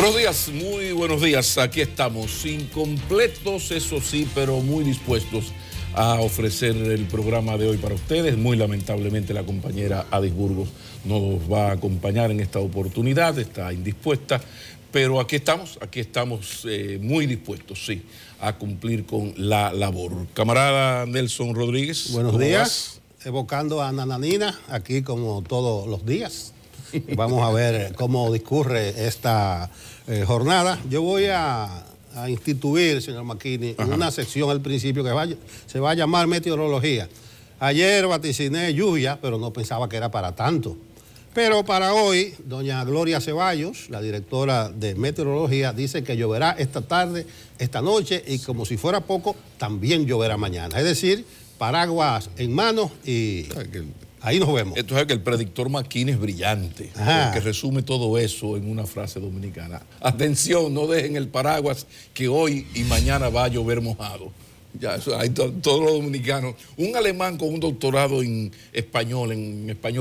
Buenos días, muy buenos días. Aquí estamos, incompletos, eso sí, pero muy dispuestos a ofrecer el programa de hoy para ustedes. Muy lamentablemente la compañera Adis Burgos no nos va a acompañar en esta oportunidad, está indispuesta, pero aquí estamos muy dispuestos, sí, a cumplir con la labor. Camarada Nelson Rodríguez. Buenos días, evocando a Nananina, aquí como todos los días. Vamos a ver cómo discurre esta jornada. Yo voy a instituir, señor McKinney, una sección al principio que se va a llamar meteorología. Ayer vaticiné lluvia, pero no pensaba que era para tanto. Pero para hoy, doña Gloria Ceballos, la directora de meteorología, dice que lloverá esta tarde, esta noche, y como si fuera poco, también lloverá mañana. Es decir, paraguas en mano y ahí nos vemos. Esto es que el predictor McKinney es brillante, porque resume todo eso en una frase dominicana. Atención, no dejen el paraguas que hoy y mañana va a llover mojado. Ya, eso hay todos los dominicanos. Un alemán con un doctorado en español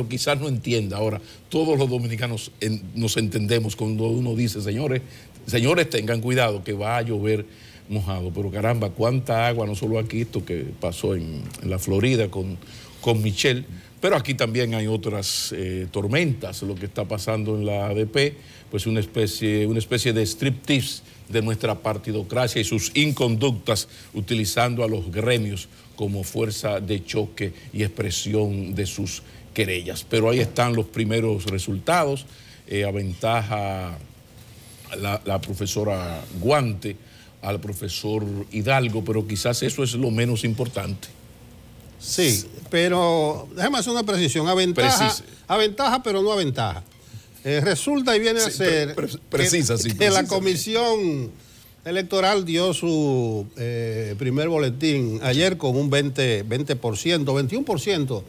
quizás no entienda. Ahora, todos los dominicanos nos entendemos cuando uno dice, señores, tengan cuidado que va a llover mojado. Pero caramba, cuánta agua, no solo aquí, esto que pasó en la Florida con Michelle, pero aquí también hay otras tormentas. Lo que está pasando en la ADP, pues una especie de striptease de nuestra partidocracia y sus inconductas, utilizando a los gremios como fuerza de choque y expresión de sus querellas. Pero ahí están los primeros resultados. Aventaja la profesora Guante al profesor Hidalgo, pero quizás eso es lo menos importante. Sí, pero déjame hacer una precisión. Aventaja, pero no aventaja. Resulta y viene a ser que la comisión electoral dio su primer boletín ayer con un 21%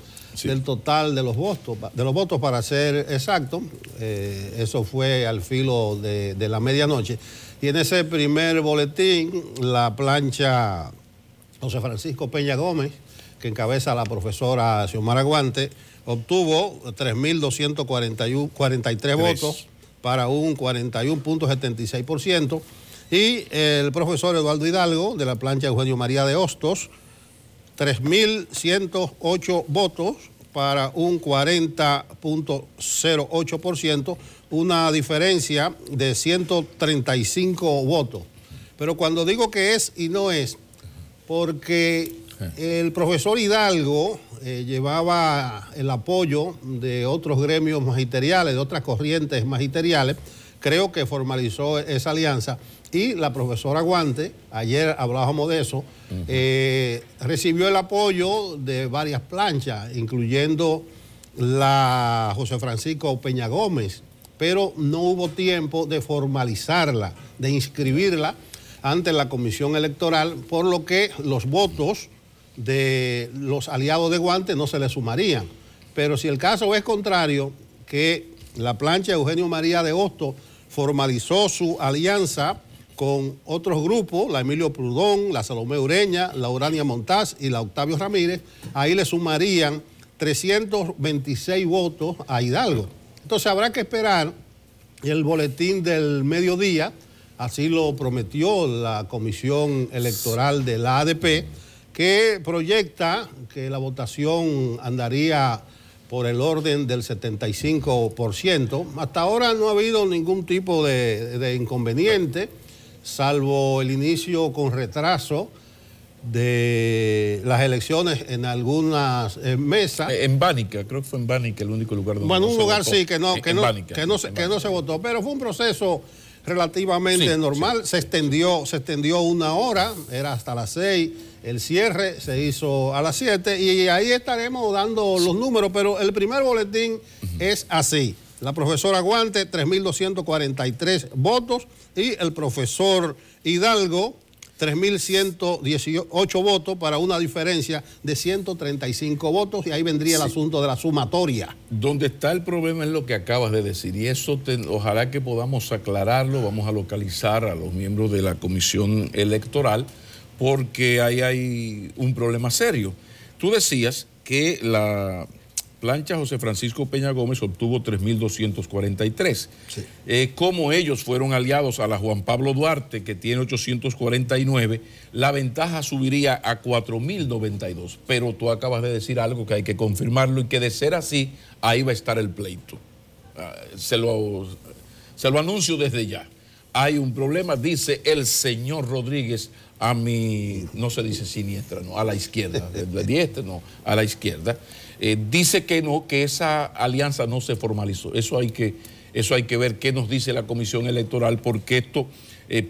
del total de los votos para ser exacto. Eso fue al filo de la medianoche. Y en ese primer boletín, la plancha José Francisco Peña Gómez, que encabeza la profesora Xiomara Guante, obtuvo 3.243 votos para un 41.76%, y el profesor Eduardo Hidalgo, de la plancha Eugenio María de Hostos, 3.108 votos para un 40.08%, una diferencia de 135 votos. Pero cuando digo que es y no es, porque el profesor Hidalgo llevaba el apoyo de otros gremios magisteriales, de otras corrientes magisteriales. Creo que formalizó esa alianza. Y la profesora Guante, ayer hablábamos de eso, recibió el apoyo de varias planchas, incluyendo la José Francisco Peña Gómez, pero no hubo tiempo de formalizarla, de inscribirla ante la comisión electoral, por lo que los votos de los aliados de Guante no se le sumarían. Pero si el caso es contrario, que la plancha Eugenio María de Hostos formalizó su alianza con otros grupos, la Emilio Prudón, la Salomé Ureña, la Urania Montaz y la Octavio Ramírez, ahí le sumarían 326 votos a Hidalgo. Entonces habrá que esperar el boletín del mediodía, así lo prometió la comisión electoral de la ADP, que proyecta que la votación andaría por el orden del 75%. Hasta ahora no ha habido ningún tipo de inconveniente, salvo el inicio con retraso de las elecciones en algunas mesas. En Bánica, creo que fue en Bánica el único lugar donde no se lugar votó. Sí, que no se votó, pero fue un proceso relativamente normal. Sí. Se extendió una hora, era hasta las 6, el cierre se hizo a las 7 y ahí estaremos dando los números, pero el primer boletín es así. La profesora Guante, 3.243 votos, y el profesor Hidalgo, 3.118 votos para una diferencia de 135 votos, y ahí vendría el asunto de la sumatoria. Donde está el problema es lo que acabas de decir, y eso ojalá que podamos aclararlo. Vamos a localizar a los miembros de la comisión electoral, porque ahí hay un problema serio. Tú decías que plancha José Francisco Peña Gómez obtuvo 3.243. Sí. Como ellos fueron aliados a la Juan Pablo Duarte, que tiene 849, la ventaja subiría a 4.092. Pero tú acabas de decir algo que hay que confirmarlo y que de ser así, ahí va a estar el pleito. Se lo anuncio desde ya. Hay un problema, dice el señor Rodríguez, a mi, no se dice siniestra, no, a la izquierda, de diestra, no, a la izquierda. Dice que no, que esa alianza no se formalizó. Eso hay que ver qué nos dice la Comisión Electoral, porque esto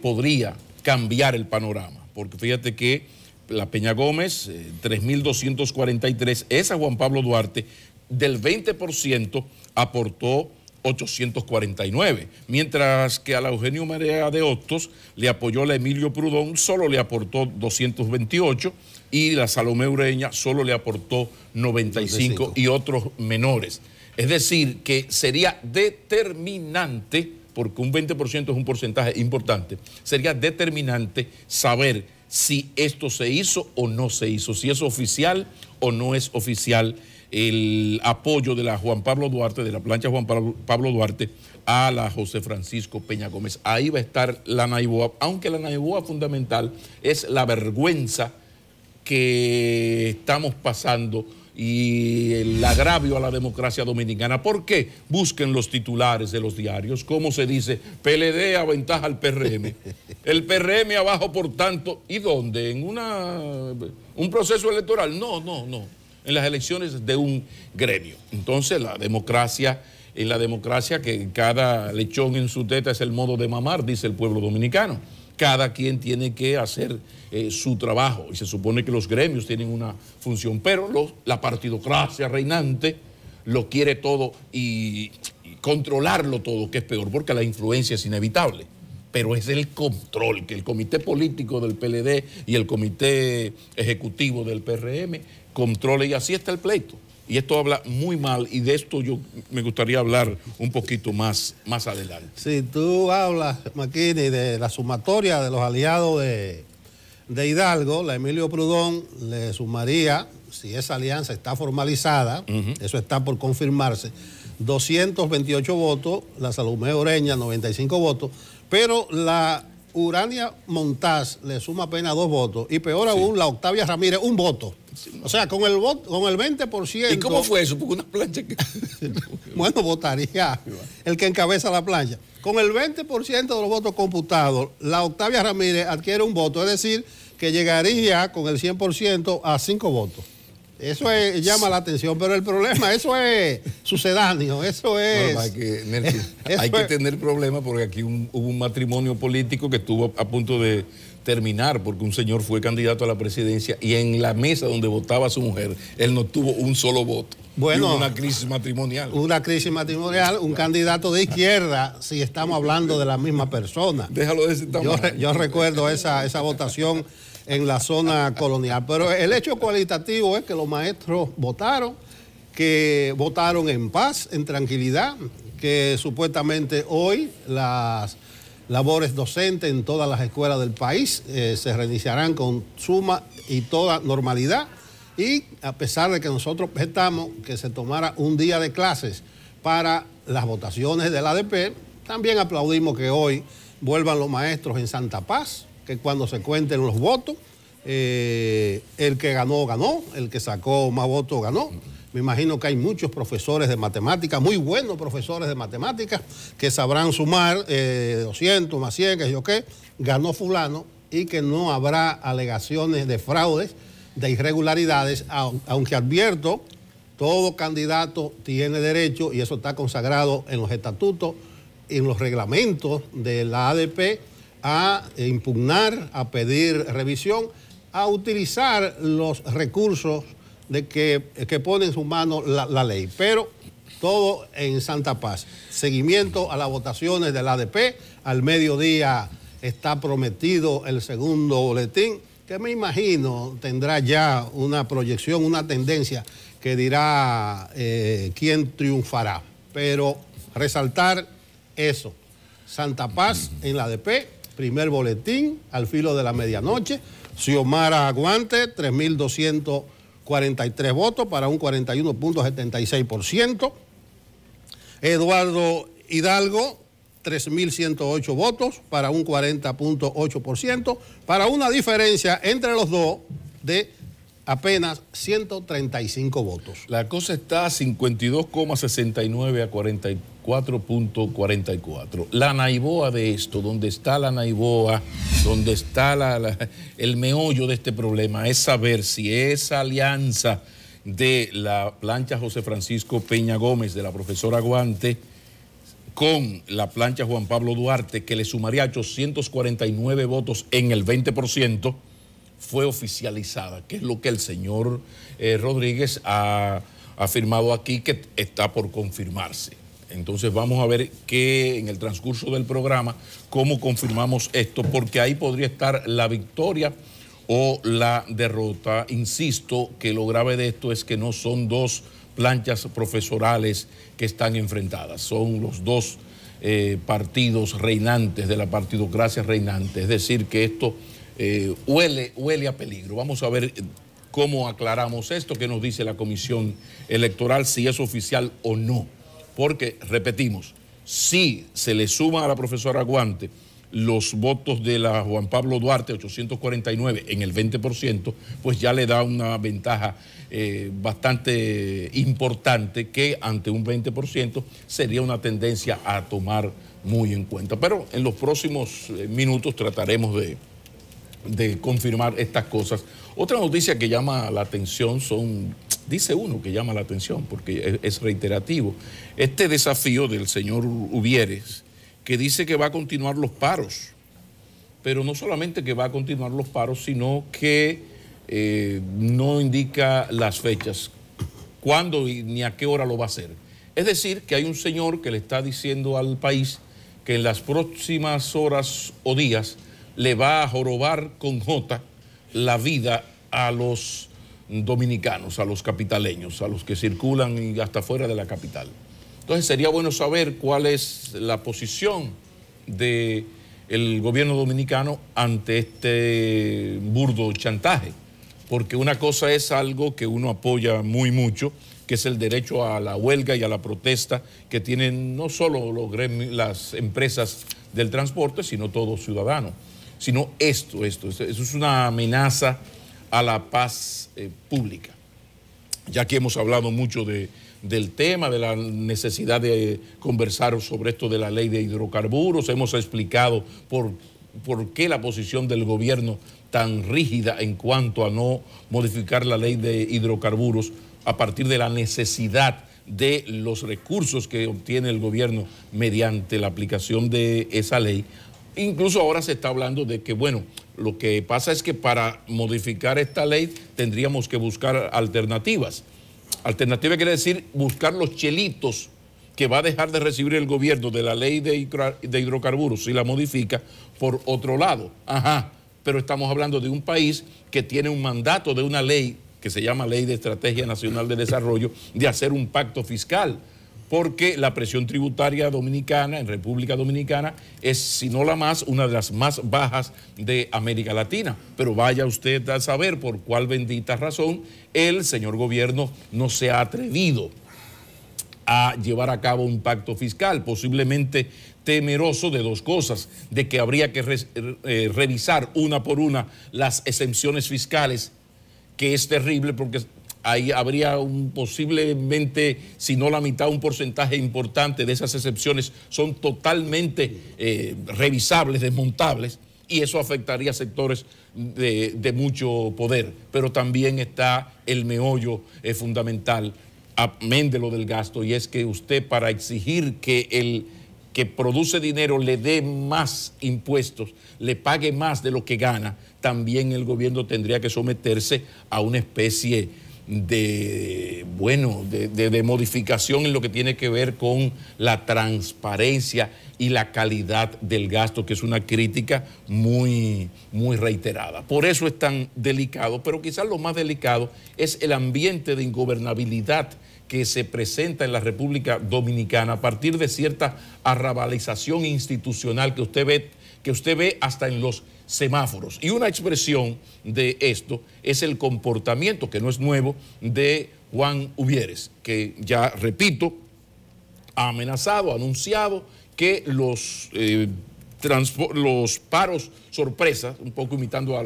podría cambiar el panorama. Porque fíjate que la Peña Gómez, 3.243, esa Juan Pablo Duarte, del 20% aportó 849, mientras que a la Eugenio Marea de Hostos le apoyó la Emilio Prudón, solo le aportó 228, y la Salomé Ureña solo le aportó 95 y otros menores. Es decir, que sería determinante, porque un 20% es un porcentaje importante, sería determinante saber si esto se hizo o no se hizo, si es oficial o no es oficial el apoyo de la Juan Pablo Duarte, de la plancha Juan Pablo Duarte, a la José Francisco Peña Gómez. Ahí va a estar la Naiboa, aunque la Naiboa fundamental es la vergüenza que estamos pasando y el agravio a la democracia dominicana. ¿Por qué? Busquen los titulares de los diarios, cómo se dice, PLD aventaja al PRM, el PRM abajo por tanto, ¿y dónde? ¿En un proceso electoral? No, en las elecciones de un gremio. Entonces la democracia, en la democracia que cada lechón en su teta es el modo de mamar, dice el pueblo dominicano. Cada quien tiene que hacer su trabajo y se supone que los gremios tienen una función, pero la partidocracia reinante lo quiere todo y controlarlo todo, que es peor, porque la influencia es inevitable. Pero es el control que el comité político del PLD y el comité ejecutivo del PRM controle, y así está el pleito. Y esto habla muy mal, y de esto yo me gustaría hablar un poquito más adelante. Si tú hablas, Maquini, de la sumatoria de los aliados de Hidalgo, la Emilio Prudón le sumaría, si esa alianza está formalizada, eso está por confirmarse, 228 votos, la Salomé Ureña 95 votos, pero la Urania Montaz le suma apenas 2 votos, y peor aún, la Octavia Ramírez, 1 voto. O sea, con el 20%... ¿Y cómo fue eso? Porque una plancha que... Bueno, votaría el que encabeza la plancha. Con el 20% de los votos computados, la Octavia Ramírez adquiere 1 voto, es decir, que llegaría con el 100% a 5 votos. Eso llama la atención, pero el problema, eso es sucedáneo, eso es... Bueno, hay que tener problemas, porque aquí hubo un matrimonio político que estuvo a punto de terminar, porque un señor fue candidato a la presidencia y en la mesa donde votaba su mujer, él no tuvo un solo voto. Bueno, hubo una crisis matrimonial. Una crisis matrimonial, un candidato de izquierda, si estamos hablando de la misma persona. Déjalo de ese tamaño. Yo recuerdo esa votación en la zona colonial, pero el hecho cualitativo es que los maestros votaron, que votaron en paz, en tranquilidad, que supuestamente hoy las labores docentes en todas las escuelas del país se reiniciarán con suma y toda normalidad, y a pesar de que nosotros pensamos que se tomara un día de clases para las votaciones del ADP, también aplaudimos que hoy vuelvan los maestros en Santa Paz, que cuando se cuenten los votos, el que ganó, ganó, el que sacó más votos, ganó. Me imagino que hay muchos profesores de matemáticas, muy buenos profesores de matemáticas, que sabrán sumar 200 más 100, que yo qué, ganó fulano, y que no habrá alegaciones de fraudes, de irregularidades, aunque advierto, todo candidato tiene derecho, y eso está consagrado en los estatutos, en los reglamentos de la ADP, a impugnar, a pedir revisión, a utilizar los recursos que pone en sus manos la ley, pero todo en Santa Paz. Seguimiento a las votaciones del ADP, al mediodía está prometido el segundo boletín, que me imagino tendrá ya una proyección, una tendencia que dirá quién triunfará. Pero resaltar eso, Santa Paz en la ADP, primer boletín al filo de la medianoche, Xiomara Aguante, 3.243 43 votos para un 41.76%. Eduardo Hidalgo, 3.108 votos para un 40.8%, para una diferencia entre los dos de apenas 135 votos. La cosa está a 52,69 a 44.44. La naiboa de esto, donde está la naiboa, donde está el meollo de este problema, es saber si esa alianza de la plancha José Francisco Peña Gómez, de la profesora Guante, con la plancha Juan Pablo Duarte, que le sumaría 849 votos en el 20%, fue oficializada, que es lo que el señor Rodríguez ha afirmado aquí, que está por confirmarse. Entonces vamos a ver que en el transcurso del programa, cómo confirmamos esto, porque ahí podría estar la victoria o la derrota. Insisto que lo grave de esto es que no son dos planchas profesorales que están enfrentadas, son los dos partidos reinantes de la partidocracia reinante, es decir, que esto huele a peligro. Vamos a ver cómo aclaramos esto, qué nos dice la Comisión Electoral, si es oficial o no. Porque, repetimos, si se le suma a la profesora Guante los votos de la Juan Pablo Duarte, 849 en el 20%, pues ya le da una ventaja bastante importante que ante un 20% sería una tendencia a tomar muy en cuenta. Pero en los próximos minutos trataremos de confirmar estas cosas. Otra noticia que llama la atención dice uno que llama la atención porque es reiterativo, este desafío del señor Uvieres, que dice que va a continuar los paros, pero no solamente que va a continuar los paros, sino que no indica las fechas, cuándo ni a qué hora lo va a hacer. Es decir, que hay un señor que le está diciendo al país que en las próximas horas o días le va a jorobar con J la vida a los dominicanos, a los capitaleños, a los que circulan y hasta fuera de la capital. Entonces sería bueno saber cuál es la posición del gobierno dominicano ante este burdo chantaje, porque una cosa es algo que uno apoya muy mucho, que es el derecho a la huelga y a la protesta que tienen no solo las empresas del transporte, sino todo ciudadano. Sino eso es una amenaza a la paz pública. Ya que hemos hablado mucho del tema, de la necesidad de conversar sobre esto de la ley de hidrocarburos, hemos explicado por qué la posición del gobierno tan rígida en cuanto a no modificar la ley de hidrocarburos a partir de la necesidad de los recursos que obtiene el gobierno mediante la aplicación de esa ley. Incluso ahora se está hablando de que, bueno, lo que pasa es que para modificar esta ley tendríamos que buscar alternativas. Alternativa quiere decir buscar los chelitos que va a dejar de recibir el gobierno de la ley de hidrocarburos si la modifica por otro lado. Ajá, pero estamos hablando de un país que tiene un mandato de una ley que se llama Ley de Estrategia Nacional de Desarrollo, de hacer un pacto fiscal, porque la presión tributaria dominicana, en República Dominicana, es, si no la más, una de las más bajas de América Latina. Pero vaya usted a saber por cuál bendita razón el señor gobierno no se ha atrevido a llevar a cabo un pacto fiscal, posiblemente temeroso de dos cosas, de que habría que revisar una por una las exenciones fiscales, que es terrible porque ahí habría posiblemente, si no la mitad, un porcentaje importante de esas excepciones son totalmente revisables, desmontables, y eso afectaría a sectores de mucho poder. Pero también está el meollo fundamental, amén de lo del gasto, y es que usted, para exigir que el que produce dinero le dé más impuestos, le pague más de lo que gana, también el gobierno tendría que someterse a una especie de modificación en lo que tiene que ver con la transparencia y la calidad del gasto, que es una crítica muy, muy reiterada. Por eso es tan delicado, pero quizás lo más delicado es el ambiente de ingobernabilidad que se presenta en la República Dominicana a partir de cierta arrabalización institucional que usted ve hasta en los semáforos. Y una expresión de esto es el comportamiento, que no es nuevo, de Juan Uvieres, que ya repito, ha amenazado, ha anunciado que los paros sorpresa, un poco imitando a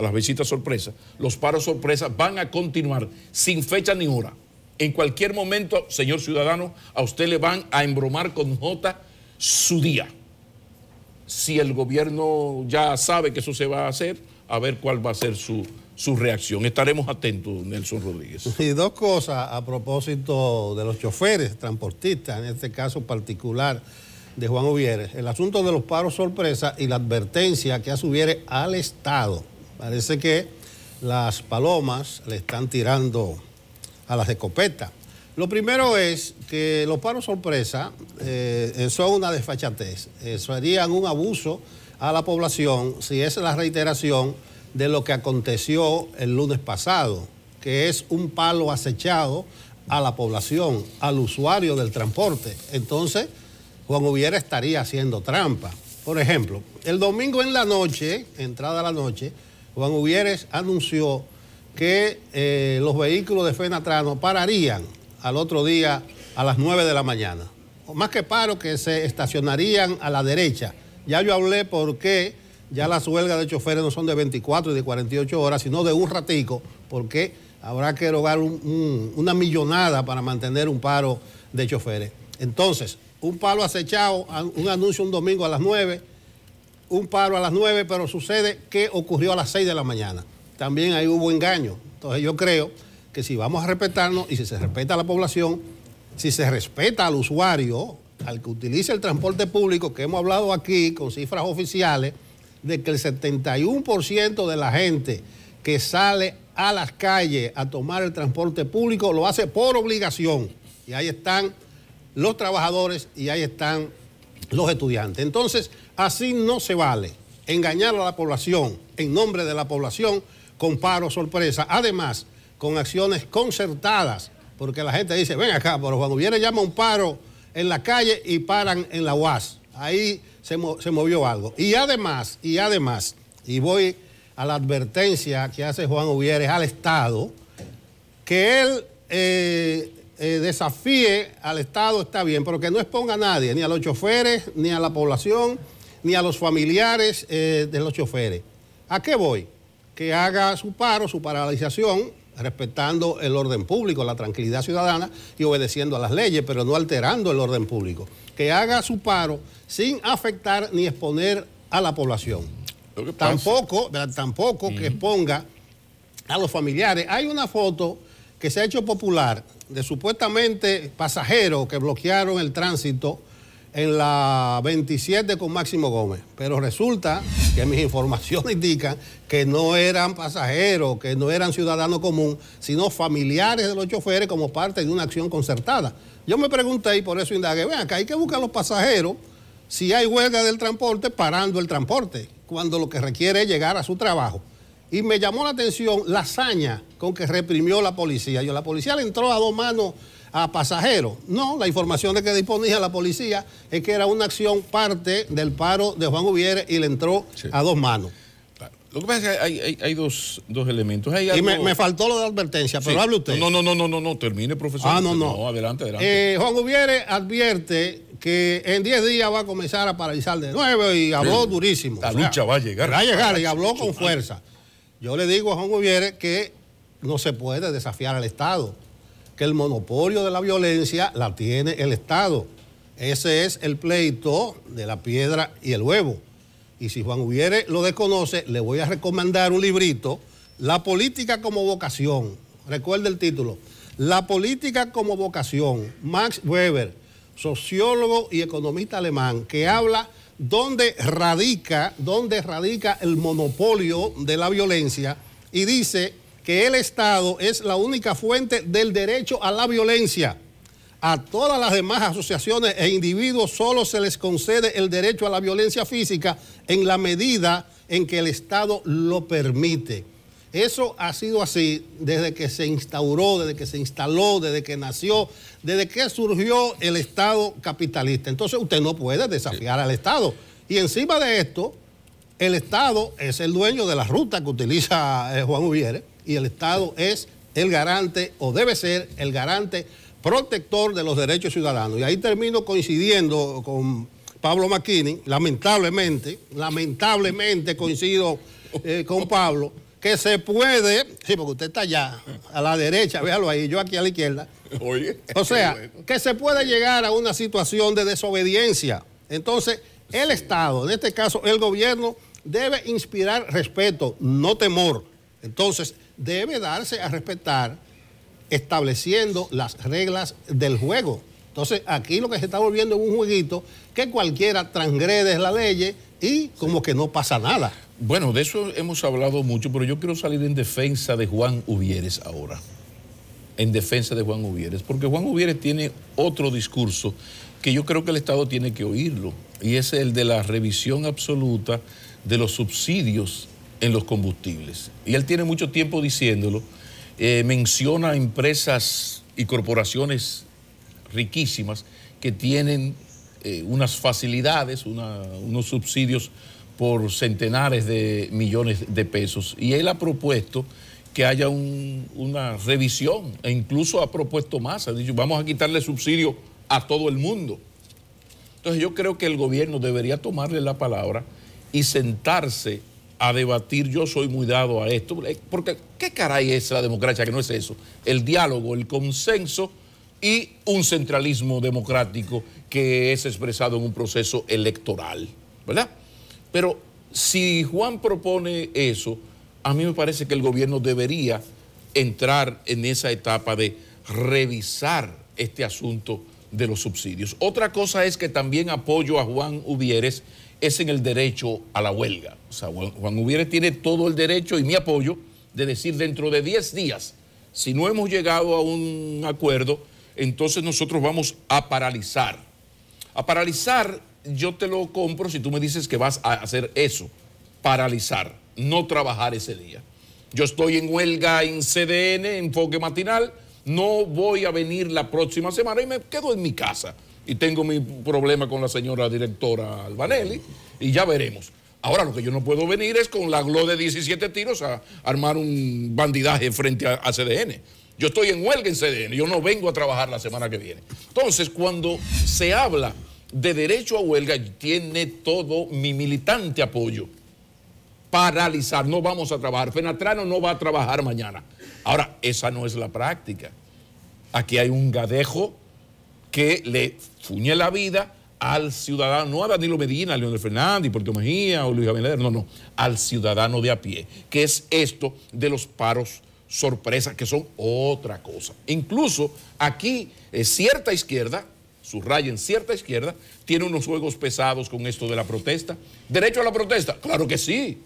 las visitas sorpresa, los paros sorpresa van a continuar sin fecha ni hora. En cualquier momento, señor ciudadano, a usted le van a embromar con J su día. Si el gobierno ya sabe que eso se va a hacer, a ver cuál va a ser su reacción. Estaremos atentos, Nelson Rodríguez. Y dos cosas a propósito de los choferes, transportistas, en este caso particular de Juan Uvieres. El asunto de los paros sorpresa y la advertencia que hace Uvieres al Estado. Parece que las palomas le están tirando a las escopetas. Lo primero es que los paros sorpresa son una desfachatez, serían un abuso a la población si es la reiteración de lo que aconteció el lunes pasado, que es un palo acechado a la población, al usuario del transporte. Entonces, Juan Uvieres estaría haciendo trampa. Por ejemplo, el domingo en la noche, entrada la noche, Juan Uvieres anunció que los vehículos de Fenatrano pararían al otro día a las 9 de la mañana. O más que paro, que se estacionarían a la derecha. Ya yo hablé por qué ya las huelgas de choferes no son de 24 y de 48 horas, sino de un ratico, porque habrá que erogar una millonada para mantener un paro de choferes. Entonces, un paro acechado, un anuncio un domingo a las 9, un paro a las 9, pero sucede que ocurrió a las 6 de la mañana. También ahí hubo engaño. Entonces yo creo que si vamos a respetarnos y si se respeta a la población, si se respeta al usuario, al que utiliza el transporte público, que hemos hablado aquí con cifras oficiales, de que el 71% de la gente que sale a las calles a tomar el transporte público lo hace por obligación. Y ahí están los trabajadores y ahí están los estudiantes. Entonces, así no se vale engañar a la población en nombre de la población con paro sorpresa. Además, con acciones concertadas, porque la gente dice, ven acá, pero cuando viene llama un paro en la calle y paran en la UAS. Ahí se movió algo. Y además, y voy a la advertencia que hace Juan Uvieres al Estado, que él desafíe al Estado está bien, pero que no exponga a nadie, ni a los choferes, ni a la población, ni a los familiares de los choferes. ¿A qué voy? Que haga su paro, su paralización, respetando el orden público, la tranquilidad ciudadana y obedeciendo a las leyes, pero no alterando el orden público. Que haga su paro sin afectar ni exponer a la población. Tampoco que exponga a los familiares. Hay una foto que se ha hecho popular de supuestamente pasajeros que bloquearon el tránsito en la 27 con Máximo Gómez, pero resulta que mis informaciones indican que no eran pasajeros, que no eran ciudadanos comunes, sino familiares de los choferes como parte de una acción concertada. Yo me pregunté y por eso indagué, ven acá, hay que buscar a los pasajeros si hay huelga del transporte parando el transporte, cuando lo que requiere es llegar a su trabajo. Y me llamó la atención la hazaña con que reprimió la policía. La policía le entró a dos manos a pasajeros. No, la información de que disponía la policía es que era una acción parte del paro de Juan Uvieres y le entró a dos manos. Claro. Lo que pasa es que hay dos elementos. Hay y algo... me faltó lo de advertencia, pero hable usted. No, termine, profesor. No, adelante. Juan Uvieres advierte que en 10 días va a comenzar a paralizar de nuevo y habló durísimo. La lucha va a llegar. Va a llegar y habló con fuerza. Yo le digo a Juan Uvieres que no se puede desafiar al Estado, que el monopolio de la violencia la tiene el Estado. Ese es el pleito de la piedra y el huevo. Y si Juan Uvieres lo desconoce, le voy a recomendar un librito, La política como vocación. Recuerde el título. La política como vocación. Max Weber, sociólogo y economista alemán, que habla dónde radica el monopolio de la violencia y dice que el Estado es la única fuente del derecho a la violencia. A todas las demás asociaciones e individuos solo se les concede el derecho a la violencia física en la medida en que el Estado lo permite. Eso ha sido así desde que se instauró, desde que se instaló, desde que nació, desde que surgió el Estado capitalista. Entonces usted no puede desafiar al Estado. Y encima de esto, el Estado es el dueño de la ruta que utiliza Juan Uvieres y el Estado es el garante o debe ser el garante protector de los derechos ciudadanos. Y ahí termino coincidiendo con Pablo McKinney, lamentablemente coincido con Pablo, que se puede, sí, porque usted está allá, a la derecha, véalo ahí, yo aquí a la izquierda. Oye, o sea, que se puede llegar a una situación de desobediencia. Entonces, el Estado, en este caso el gobierno, debe inspirar respeto, no temor. Entonces, debe darse a respetar estableciendo las reglas del juego. Entonces, aquí lo que se está volviendo es un jueguito que cualquiera transgrede la ley y como que no pasa nada. Bueno, de eso hemos hablado mucho, pero yo quiero salir en defensa de Juan Uvieres ahora. En defensa de Juan Uvieres, porque Juan Uvieres tiene otro discurso que yo creo que el Estado tiene que oírlo, y es el de la revisión absoluta de los subsidios en los combustibles. Y él tiene mucho tiempo diciéndolo, menciona empresas y corporaciones riquísimas que tienen unas facilidades, unos subsidios por centenares de millones de pesos. Y él ha propuesto que haya una revisión e incluso ha propuesto más, ha dicho vamos a quitarle subsidio a todo el mundo. Entonces yo creo que el gobierno debería tomarle la palabra y sentarse a debatir. Yo soy muy dado a esto, porque ¿qué caray es la democracia que no es eso? El diálogo, el consenso y un centralismo democrático que es expresado en un proceso electoral, ¿verdad? Pero si Juan propone eso, a mí me parece que el gobierno debería entrar en esa etapa de revisar este asunto de los subsidios. Otra cosa es que también apoyo a Juan Uvieres es en el derecho a la huelga. O sea, Juan Uvieres tiene todo el derecho y mi apoyo de decir dentro de 10 días, si no hemos llegado a un acuerdo, entonces nosotros vamos a paralizar. A paralizar yo te lo compro si tú me dices que vas a hacer eso, paralizar, no trabajar ese día. Yo estoy en huelga en CDN, enfoque matinal, no voy a venir la próxima semana y me quedo en mi casa. Y tengo mi problema con la señora directora Albanelli y ya veremos. Ahora lo que yo no puedo venir es con la GLO de 17 tiros a armar un bandidaje frente a CDN. Yo estoy en huelga en CDN, yo no vengo a trabajar la semana que viene. Entonces, cuando se habla de derecho a huelga, tiene todo mi militante apoyo. Paralizar, no vamos a trabajar. Fenatrano no va a trabajar mañana. Ahora, esa no es la práctica. Aquí hay un gadejo que le fuñe la vida al ciudadano, no a Danilo Medina, a Leonel Fernández, Puerto Mejía o Luis Abinader, no, al ciudadano de a pie, que es esto de los paros sorpresa, que son otra cosa. Incluso aquí cierta izquierda, subrayen cierta izquierda, tiene unos juegos pesados con esto de la protesta. ¿Derecho a la protesta? Claro que sí.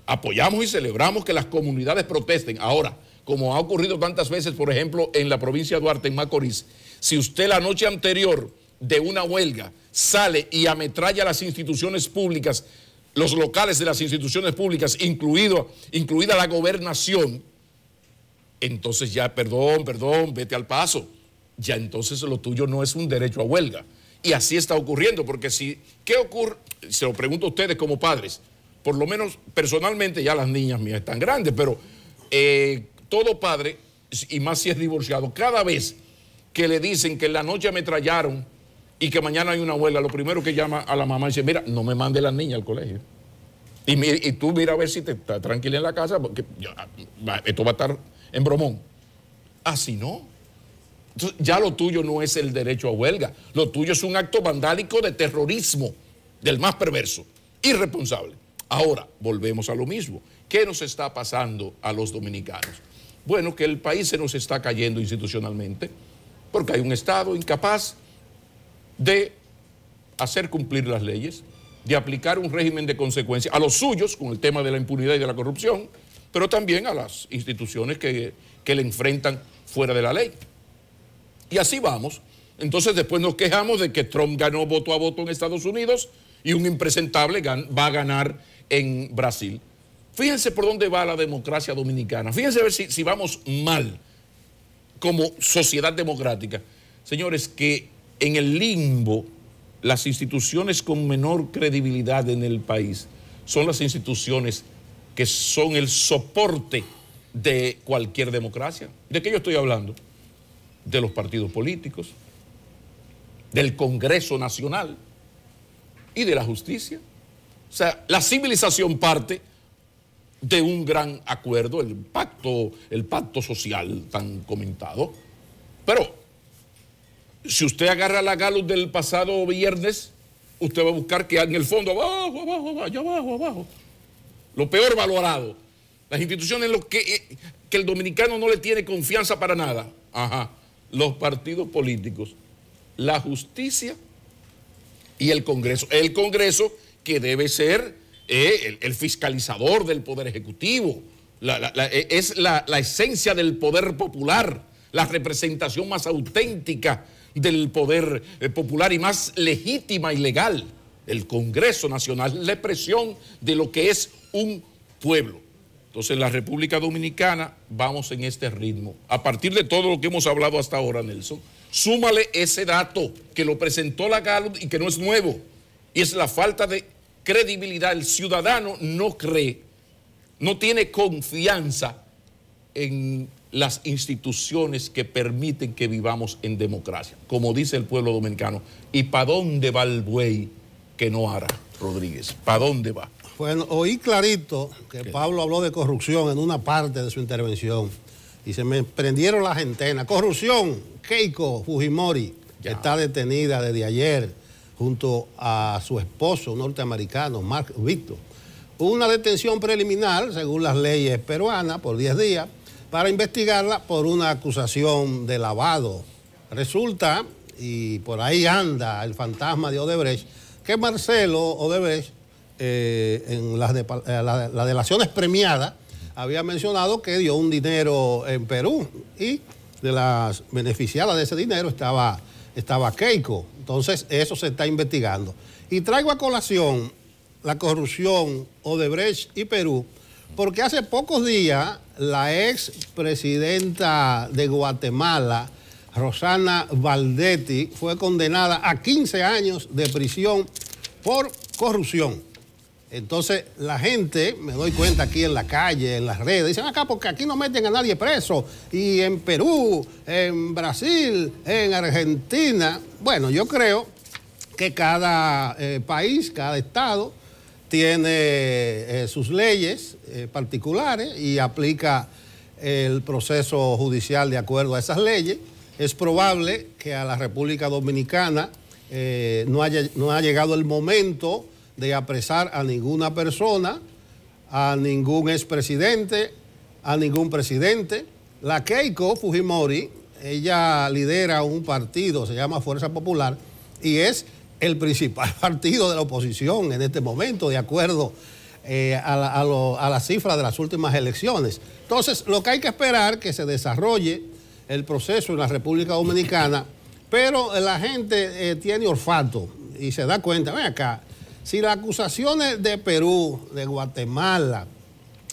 Apoyamos y celebramos que las comunidades protesten. Ahora, como ha ocurrido tantas veces, por ejemplo, en la provincia de Duarte, en Macorís, si usted la noche anterior de una huelga sale y ametralla las instituciones públicas, los locales de las instituciones públicas, incluida la gobernación, entonces ya, perdón, vete al paso. Ya entonces lo tuyo no es un derecho a huelga. Y así está ocurriendo, porque ¿qué ocurre? Se lo pregunto a ustedes como padres. Por lo menos personalmente ya las niñas mías están grandes, pero todo padre, y más si es divorciado, cada vez que le dicen que en la noche ametrallaron y que mañana hay una huelga, lo primero que llama a la mamá y dice, mira, no me mande la niña al colegio. Y tú mira a ver si te está tranquila en la casa, porque esto va a estar en bromón. Así no. Entonces, ya lo tuyo no es el derecho a huelga, lo tuyo es un acto vandálico de terrorismo, del más perverso, irresponsable. Ahora, volvemos a lo mismo. ¿Qué nos está pasando a los dominicanos? Bueno, que el país se nos está cayendo institucionalmente, porque hay un Estado incapaz de hacer cumplir las leyes, de aplicar un régimen de consecuencia a los suyos, con el tema de la impunidad y de la corrupción, pero también a las instituciones que le enfrentan fuera de la ley. Y así vamos. Entonces después nos quejamos de que Trump ganó voto a voto en Estados Unidos y un impresentable va a ganar en Brasil. Fíjense por dónde va la democracia dominicana. Fíjense a ver si vamos mal como sociedad democrática. Señores, que en el limbo las instituciones con menor credibilidad en el país son las instituciones que son el soporte de cualquier democracia. ¿De qué yo estoy hablando? De los partidos políticos, del Congreso Nacional y de la justicia. O sea, la civilización parte de un gran acuerdo, el pacto social tan comentado. Pero si usted agarra la Gallup del pasado viernes, usted va a buscar que en el fondo, abajo, lo peor valorado, las instituciones en las que el dominicano no le tiene confianza para nada, los partidos políticos, la justicia y el Congreso. El Congreso que debe ser el fiscalizador del Poder Ejecutivo, es la esencia del poder popular, la representación más auténtica del poder popular y más legítima y legal. El Congreso Nacional, la expresión de lo que es un pueblo. Entonces, en la República Dominicana vamos en este ritmo. A partir de todo lo que hemos hablado hasta ahora, Nelson, súmale ese dato que lo presentó la Gallup y que no es nuevo, y es la falta de credibilidad. El ciudadano no cree, no tiene confianza en las instituciones que permiten que vivamos en democracia, como dice el pueblo dominicano. ¿Y para dónde va el buey que no hará, Rodríguez? ¿Para dónde va? Bueno, oí clarito que Pablo habló de corrupción en una parte de su intervención y se me prendieron las antenas. Corrupción, Keiko Fujimori está detenida desde ayer junto a su esposo norteamericano, Mark Victor. Una detención preliminar, según las leyes peruanas, por 10 días, para investigarla por una acusación de lavado. Resulta, y por ahí anda el fantasma de Odebrecht, que Marcelo Odebrecht, en las delaciones premiadas, había mencionado que dio un dinero en Perú y de las beneficiadas de ese dinero estaba Keiko. Entonces, eso se está investigando. Y traigo a colación la corrupción, Odebrecht y Perú, porque hace pocos días la ex presidenta de Guatemala, Rosana Valdetti, fue condenada a 15 años de prisión por corrupción. Entonces, la gente, me doy cuenta aquí en la calle, en las redes, dicen acá porque aquí no meten a nadie preso. Y en Perú, en Brasil, en Argentina. Bueno, yo creo que cada país, cada estado, tiene sus leyes particulares y aplica el proceso judicial de acuerdo a esas leyes. Es probable que a la República Dominicana no ha llegado el momento de apresar a ninguna persona, a ningún expresidente, a ningún presidente. La Keiko Fujimori, ella lidera un partido, se llama Fuerza Popular, y es el principal partido de la oposición en este momento, de acuerdo a la cifra de las últimas elecciones. Entonces, lo que hay que esperar es que se desarrolle el proceso en la República Dominicana, pero la gente tiene olfato y se da cuenta, ven acá, si las acusaciones de Perú, de Guatemala,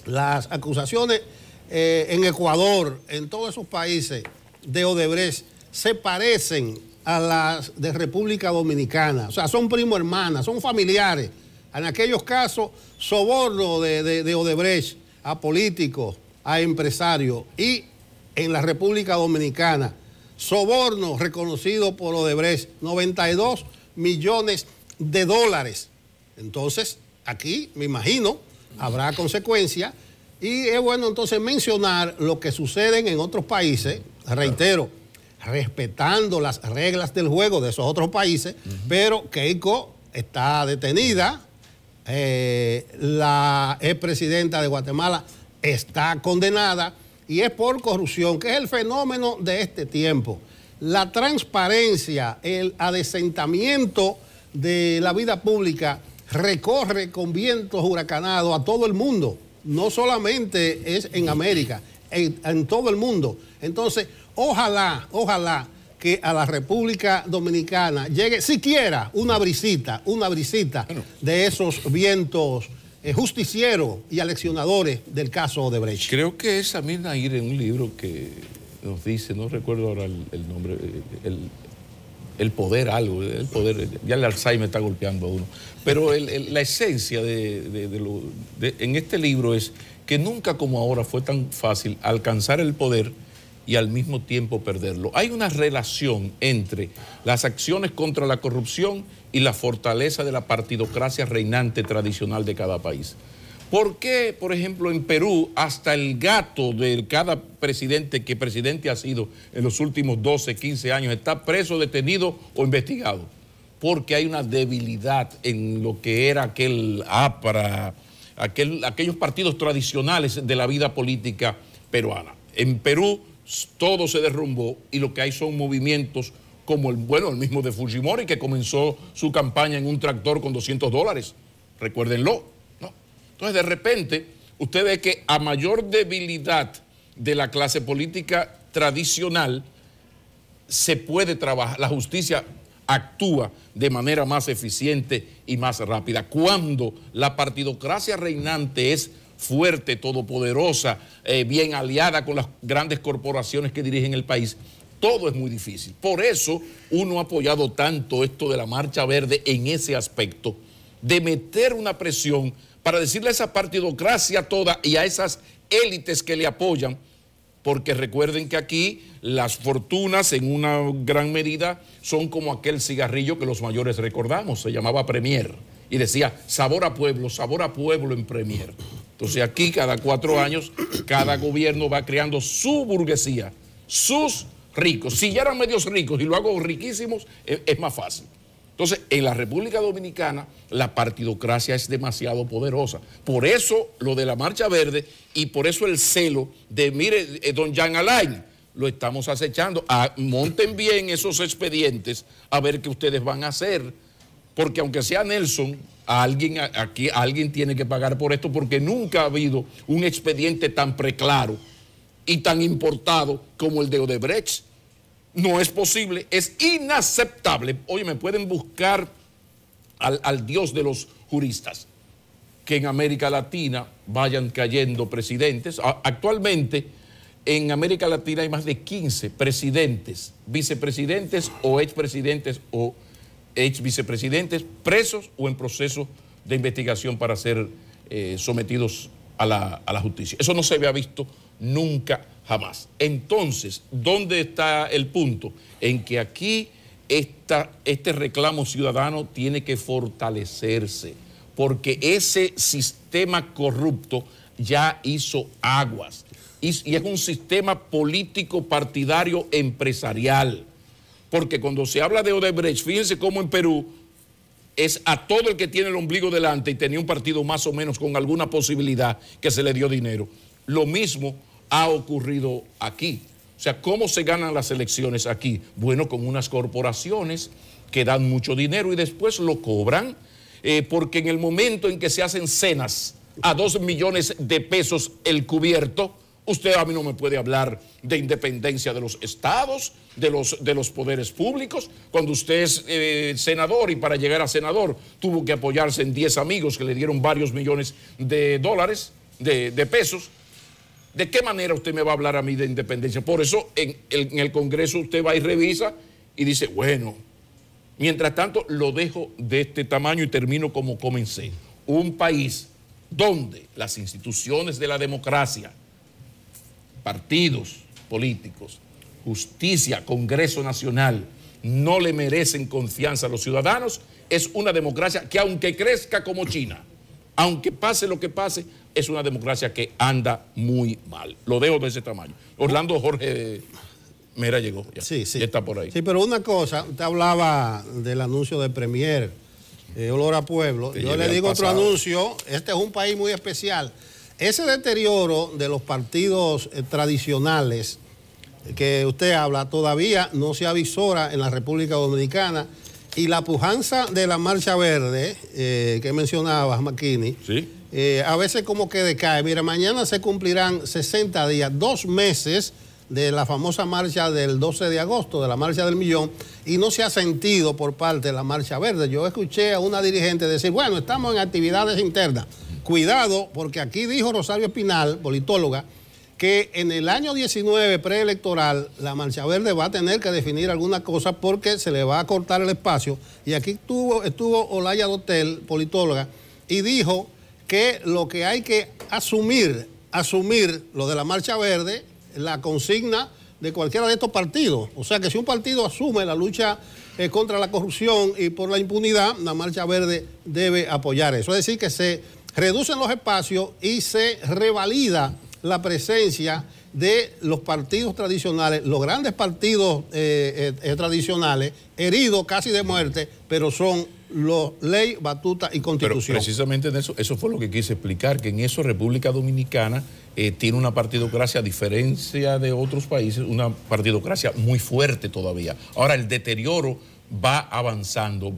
las acusaciones en Ecuador, en todos esos países de Odebrecht, se parecen a las de República Dominicana, o sea, son primo hermanas, son familiares. En aquellos casos, soborno de Odebrecht a políticos, a empresarios, y en la República Dominicana, soborno reconocido por Odebrecht, 92 millones de dólares. Entonces, aquí, me imagino, habrá consecuencias y es bueno entonces mencionar lo que sucede en otros países, reitero, respetando las reglas del juego de esos otros países, pero Keiko está detenida, la expresidenta de Guatemala está condenada y es por corrupción, que es el fenómeno de este tiempo. La transparencia, el adesentamiento de la vida pública recorre con vientos huracanados a todo el mundo. No solamente es en América, en todo el mundo. Entonces, ojalá que a la República Dominicana llegue siquiera una brisita de esos vientos justicieros y aleccionadores del caso Odebrecht. Creo que es Samir Nair en un libro que nos dice, no recuerdo ahora el nombre, el poder algo, el poder, ya el Alzheimer está golpeando a uno. Pero la esencia en este libro es que nunca como ahora fue tan fácil alcanzar el poder y al mismo tiempo perderlo. Hay una relación entre las acciones contra la corrupción y la fortaleza de la partidocracia reinante tradicional de cada país. ¿Por qué, por ejemplo, en Perú, hasta el gato de cada presidente que presidente ha sido en los últimos 12, 15 años está preso, detenido o investigado? Porque hay una debilidad en lo que era aquel APRA, aquellos partidos tradicionales de la vida política peruana. En Perú todo se derrumbó y lo que hay son movimientos como el mismo de Fujimori, que comenzó su campaña en un tractor con $200. Recuérdenlo. Entonces, de repente, usted ve que a mayor debilidad de la clase política tradicional, se puede trabajar, la justicia actúa de manera más eficiente y más rápida. Cuando la partidocracia reinante es fuerte, todopoderosa, bien aliada con las grandes corporaciones que dirigen el país, todo es muy difícil. Por eso uno ha apoyado tanto esto de la Marcha Verde en ese aspecto, de meter una presión para decirle a esa partidocracia toda y a esas élites que le apoyan, porque recuerden que aquí las fortunas en una gran medida son como aquel cigarrillo que los mayores recordamos, se llamaba Premier, y decía sabor a pueblo en Premier. Entonces aquí cada 4 años, cada gobierno va creando su burguesía, sus ricos. Si ya eran medios ricos y luego riquísimos, es más fácil. Entonces, en la República Dominicana, la partidocracia es demasiado poderosa. Por eso lo de la Marcha Verde y por eso el celo de, mire, don Jean Alain, lo estamos acechando. Monten bien esos expedientes a ver qué ustedes van a hacer. Porque aunque sea Nelson, alguien tiene que pagar por esto, porque nunca ha habido un expediente tan preclaro y tan importado como el de Odebrecht. No es posible, es inaceptable. Oye, me pueden buscar al Dios de los juristas, que en América Latina vayan cayendo presidentes. Actualmente en América Latina hay más de 15 presidentes, vicepresidentes o expresidentes o exvicepresidentes presos o en proceso de investigación para ser sometidos a la justicia. Eso no se había visto nunca jamás. Entonces, ¿dónde está el punto? En que aquí este reclamo ciudadano tiene que fortalecerse, porque ese sistema corrupto ya hizo aguas, y es un sistema político partidario empresarial, porque cuando se habla de Odebrecht, fíjense cómo en Perú es a todo el que tiene el ombligo delante y tenía un partido más o menos con alguna posibilidad que se le dio dinero. Lo mismo ha ocurrido aquí. O sea, ¿cómo se ganan las elecciones aquí? Bueno, con unas corporaciones que dan mucho dinero y después lo cobran, porque en el momento en que se hacen cenas a 2 millones de pesos el cubierto, usted a mí no me puede hablar de independencia de los estados, de los poderes públicos. Cuando usted es senador y para llegar a senador tuvo que apoyarse en 10 amigos que le dieron varios millones de dólares, de pesos. ¿De qué manera usted me va a hablar a mí de independencia? Por eso en el Congreso usted va y revisa y dice, bueno, mientras tanto lo dejo de este tamaño y termino como comencé. Un país donde las instituciones de la democracia, partidos políticos, justicia, Congreso Nacional, no le merecen confianza a los ciudadanos, es una democracia que aunque crezca como China, aunque pase lo que pase, es una democracia que anda muy mal. Lo dejo de ese tamaño. Orlando Jorge Mera llegó, ya, sí. Ya está por ahí. Sí, pero una cosa, usted hablaba del anuncio de Premier, Olor a Pueblo. Yo le digo otro anuncio, este es un país muy especial. Ese deterioro de los partidos tradicionales que usted habla todavía no se avisora en la República Dominicana, y la pujanza de la Marcha Verde que mencionabas, McKinney, ¿sí? A veces como que decae. Mira, mañana se cumplirán 60 días, 2 meses de la famosa marcha del 12 de agosto, de la Marcha del Millón, y no se ha sentido por parte de la Marcha Verde. Yo escuché a una dirigente decir, bueno, estamos en actividades internas. Cuidado, porque aquí dijo Rosario Espinal, politóloga, que en el año 19 preelectoral la Marcha Verde va a tener que definir alguna cosa porque se le va a cortar el espacio. Y aquí estuvo Olaya Dotel, politóloga, y dijo que lo que hay que asumir lo de la Marcha Verde, la consigna de cualquiera de estos partidos. O sea que si un partido asume la lucha contra la corrupción y por la impunidad, la Marcha Verde debe apoyar eso. Es decir, que se reducen los espacios y se revalida la presencia de los partidos tradicionales, los grandes partidos tradicionales, heridos casi de muerte, pero son ley, batuta y constitución. Pero precisamente en eso fue lo que quise explicar, que en eso República Dominicana tiene una partidocracia, a diferencia de otros países, una partidocracia muy fuerte todavía. Ahora el deterioro va avanzando.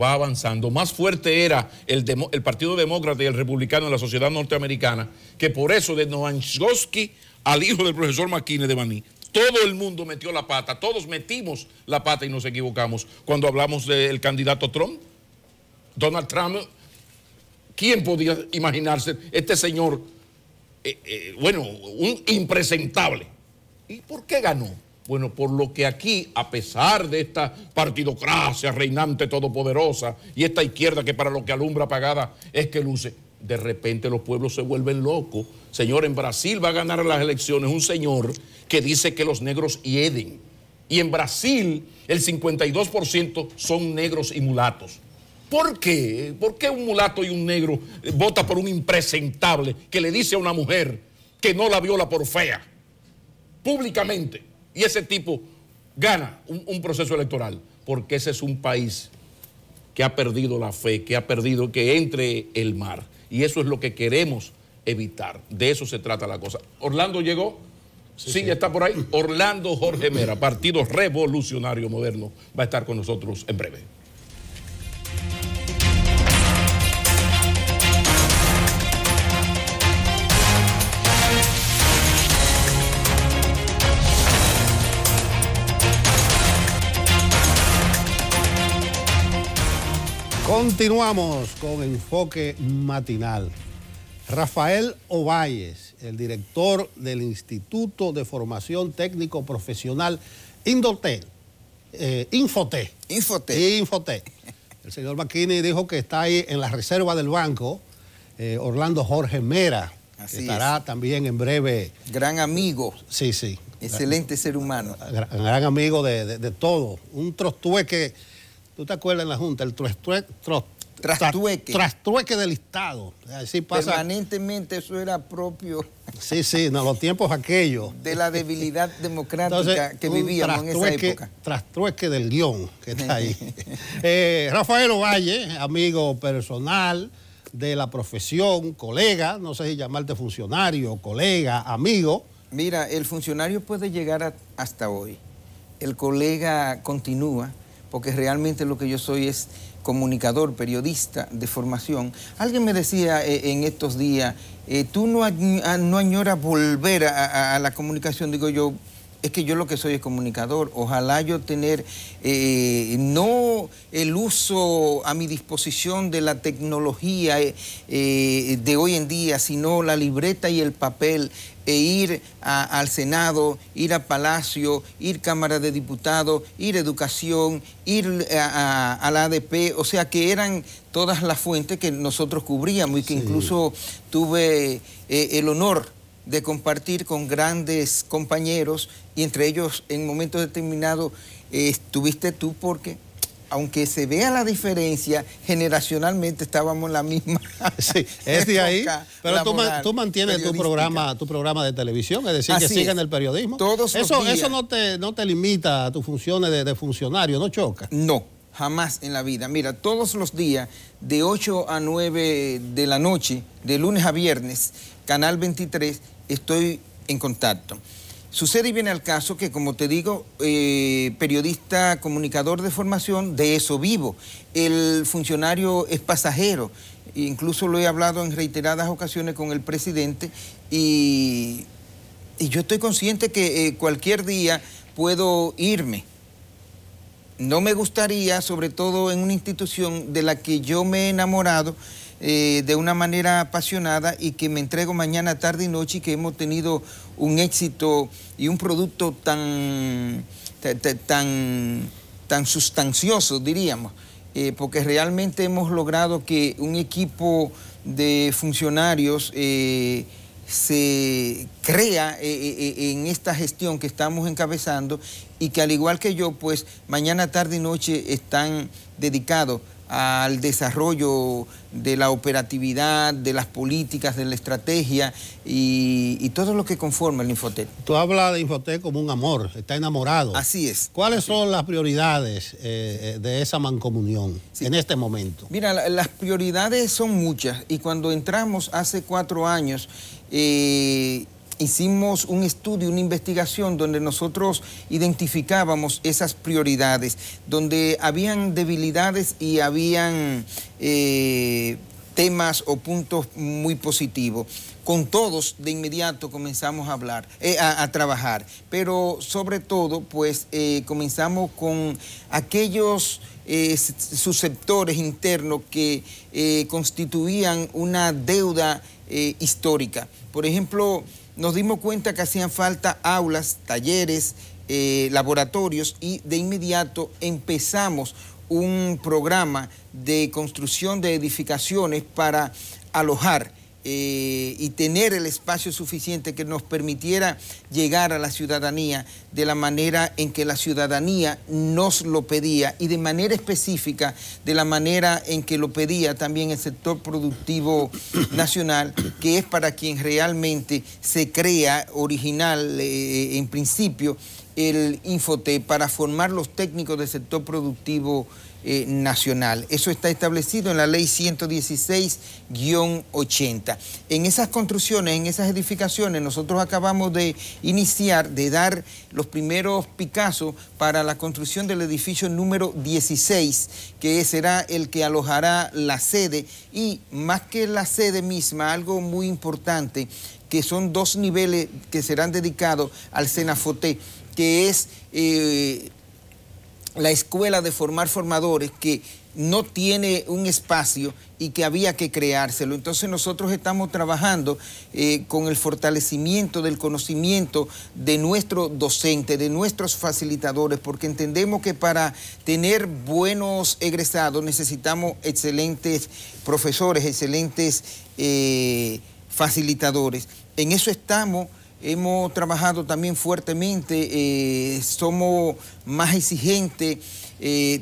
Más fuerte era el Partido Demócrata y el Republicano en la sociedad norteamericana, que por eso de Noamchomsky al hijo del profesor McKinney de Baní, todo el mundo metió la pata, todos metimos la pata y nos equivocamos. Cuando hablamos del candidato Trump, Donald Trump, ¿quién podía imaginarse este señor, un impresentable? ¿Y por qué ganó? Bueno, por lo que aquí, a pesar de esta partidocracia reinante todopoderosa y esta izquierda que para lo que alumbra apagada es que luce, de repente los pueblos se vuelven locos. Señor, en Brasil va a ganar las elecciones un señor que dice que los negros hieden. Y en Brasil el 52% son negros y mulatos. ¿Por qué? ¿Por qué un mulato y un negro vota por un impresentable que le dice a una mujer que no la viola por fea, públicamente? Y ese tipo gana un proceso electoral, porque ese es un país que ha perdido la fe, que ha perdido que entre el mar. Y eso es lo que queremos evitar. De eso se trata la cosa. ¿Orlando llegó? Sí, ya está por ahí. Orlando Jorge Mera, Partido Revolucionario Moderno, va a estar con nosotros en breve. Continuamos con Enfoque Matinal. Rafael Ovalles, el director del Instituto de Formación Técnico Profesional Infoté. El señor McKinney dijo que está ahí en la reserva del banco. Orlando Jorge Mera, que estará también en breve. Gran amigo. Sí, sí. Excelente ser humano. Gran amigo de todo. Un trostueque. ¿Tú te acuerdas en la Junta? El trastrueque del Estado. Así pasa. Permanentemente eso era propio. Sí, los tiempos aquellos. De la debilidad democrática. Entonces, que vivíamos en esa época. Trastrueque del guión que está ahí. Rafael Ovalles, amigo personal de la profesión, colega, no sé si llamarte funcionario, colega, amigo. Mira, el funcionario puede llegar hasta hoy. El colega continúa, porque realmente lo que yo soy es comunicador, periodista de formación. Alguien me decía en estos días, ¿tú no añoras volver a la comunicación? Digo yo, es que yo lo que soy es comunicador. Ojalá yo tener no el uso a mi disposición de la tecnología de hoy en día, sino la libreta y el papel, e ir al Senado, ir a Palacio, ir Cámara de Diputados, ir Educación, ir a la ADP, o sea que eran todas las fuentes que nosotros cubríamos y que incluso tuve el honor de compartir con grandes compañeros, y entre ellos en momentos determinados estuviste tú, porque aunque se vea la diferencia, generacionalmente estábamos en la misma. Sí, es de ahí, pero tú mantienes tu programa de televisión, es decir, que siga en el periodismo. Todos los días. Eso no te limita a tus funciones de funcionario, ¿no choca? No, jamás en la vida. Mira, todos los días, de 8 a 9 de la noche, de lunes a viernes, Canal 23, estoy en contacto. Sucede y viene al caso que, como te digo, periodista, comunicador de formación, de eso vivo. El funcionario es pasajero, incluso lo he hablado en reiteradas ocasiones con el presidente, y yo estoy consciente que cualquier día puedo irme. No me gustaría, sobre todo en una institución de la que yo me he enamorado, de una manera apasionada y que me entrego mañana, tarde y noche, y que hemos tenido un éxito y un producto tan sustancioso, diríamos, porque realmente hemos logrado que un equipo de funcionarios se crea en esta gestión que estamos encabezando y que, al igual que yo, pues mañana, tarde y noche están dedicados al desarrollo de la operatividad, de las políticas, de la estrategia y todo lo que conforma el Infotep. Tú hablas de Infotep como un amor, está enamorado. Así es. ¿Cuáles son las prioridades de esa mancomunión en este momento? Mira, las prioridades son muchas, y cuando entramos hace 4 años, hicimos un estudio, una investigación donde nosotros identificábamos esas prioridades, donde habían debilidades y habían temas o puntos muy positivos. Con todos de inmediato comenzamos a trabajar, pero sobre todo pues comenzamos con aquellos subsectores internos que constituían una deuda histórica. Por ejemplo, nos dimos cuenta que hacían falta aulas, talleres, laboratorios, y de inmediato empezamos un programa de construcción de edificaciones para alojar y tener el espacio suficiente que nos permitiera llegar a la ciudadanía de la manera en que la ciudadanía nos lo pedía, y de manera específica de la manera en que lo pedía también el sector productivo nacional, que es para quien realmente se crea original en principio el Infotep, para formar los técnicos del sector productivo nacional. Eso está establecido en la ley 116-80. En esas construcciones, en esas edificaciones, nosotros acabamos de iniciar, de dar los primeros picazos para la construcción del edificio número 16, que será el que alojará la sede, y más que la sede misma, algo muy importante, que son 2 niveles que serán dedicados al Senafotep, que es la escuela de formar formadores, que no tiene un espacio y que había que creárselo. Entonces nosotros estamos trabajando con el fortalecimiento del conocimiento de nuestros docentes, de nuestros facilitadores, porque entendemos que para tener buenos egresados necesitamos excelentes profesores, excelentes facilitadores. En eso estamos. Hemos trabajado también fuertemente, somos más exigentes,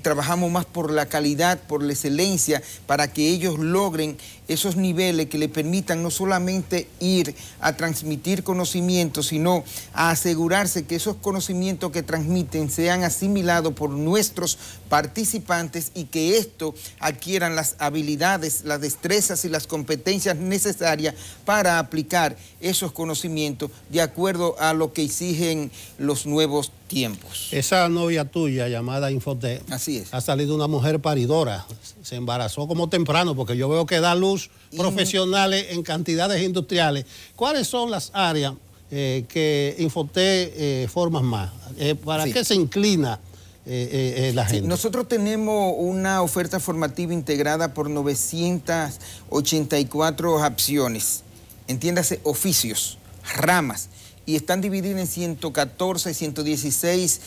trabajamos más por la calidad, por la excelencia, para que ellos logren esos niveles que le permitan no solamente ir a transmitir conocimientos, sino a asegurarse que esos conocimientos que transmiten sean asimilados por nuestros participantes, y que estos adquieran las habilidades, las destrezas y las competencias necesarias para aplicar esos conocimientos de acuerdo a lo que exigen los nuevos tiempos. Esa novia tuya llamada Infotep, así es, ha salido una mujer paridora, se embarazó como temprano, porque yo veo que da luz profesionales en cantidades industriales. ¿Cuáles son las áreas que Infotep forma más? ¿Para qué se inclina la gente? Nosotros tenemos una oferta formativa integrada por 984 opciones, entiéndase, oficios, ramas, y están divididas en 114, 116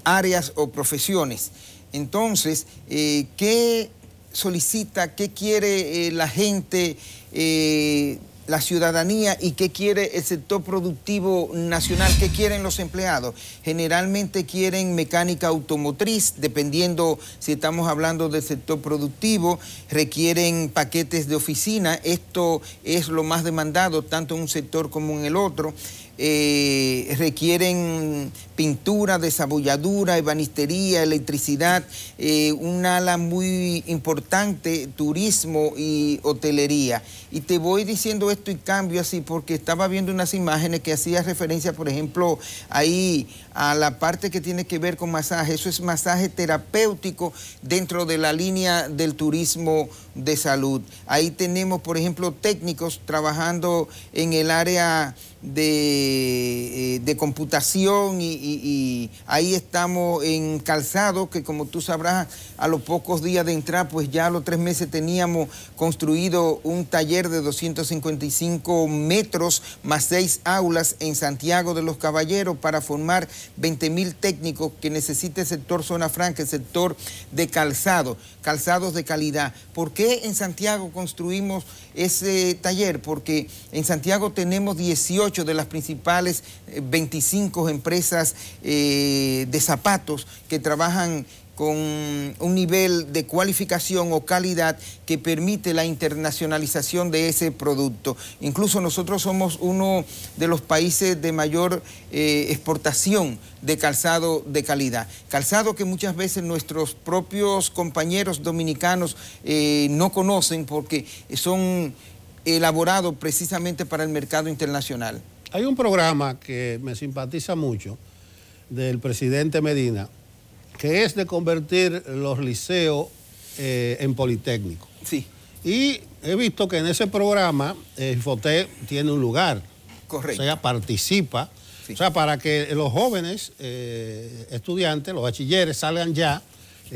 áreas o profesiones. Entonces, ¿qué solicita, qué quiere la gente, la ciudadanía, y qué quiere el sector productivo nacional? ¿Qué quieren los empleados? Generalmente quieren mecánica automotriz, dependiendo si estamos hablando del sector productivo, requieren paquetes de oficina, esto es lo más demandado tanto en un sector como en el otro. Requieren pintura, desabolladura, ebanistería, electricidad, un ala muy importante, turismo y hotelería. Y te voy diciendo esto y cambio así porque estaba viendo unas imágenes que hacía referencia, por ejemplo, ahí a la parte que tiene que ver con masaje. Eso es masaje terapéutico dentro de la línea del turismo de salud. Ahí tenemos, por ejemplo, técnicos trabajando en el área de computación y ahí estamos en calzado, que como tú sabrás, a los pocos días de entrar, pues ya a los 3 meses teníamos construido un taller de 255 metros más 6 aulas en Santiago de los Caballeros para formar 20.000 técnicos que necesita el sector zona franca, el sector de calzado, calzados de calidad. ¿Por qué en Santiago construimos ese taller? Porque en Santiago tenemos 18 de las principales 25 empresas de zapatos que trabajan con un nivel de cualificación o calidad que permite la internacionalización de ese producto. Incluso nosotros somos uno de los países de mayor exportación de calzado de calidad. Calzado que muchas veces nuestros propios compañeros dominicanos no conocen porque son elaborados precisamente para el mercado internacional. Hay un programa que me simpatiza mucho del presidente Medina, que es de convertir los liceos en politécnicos. Sí. Y he visto que en ese programa Infoté tiene un lugar. Correcto. O sea, participa. Sí. O sea, para que los jóvenes estudiantes, los bachilleres, salgan ya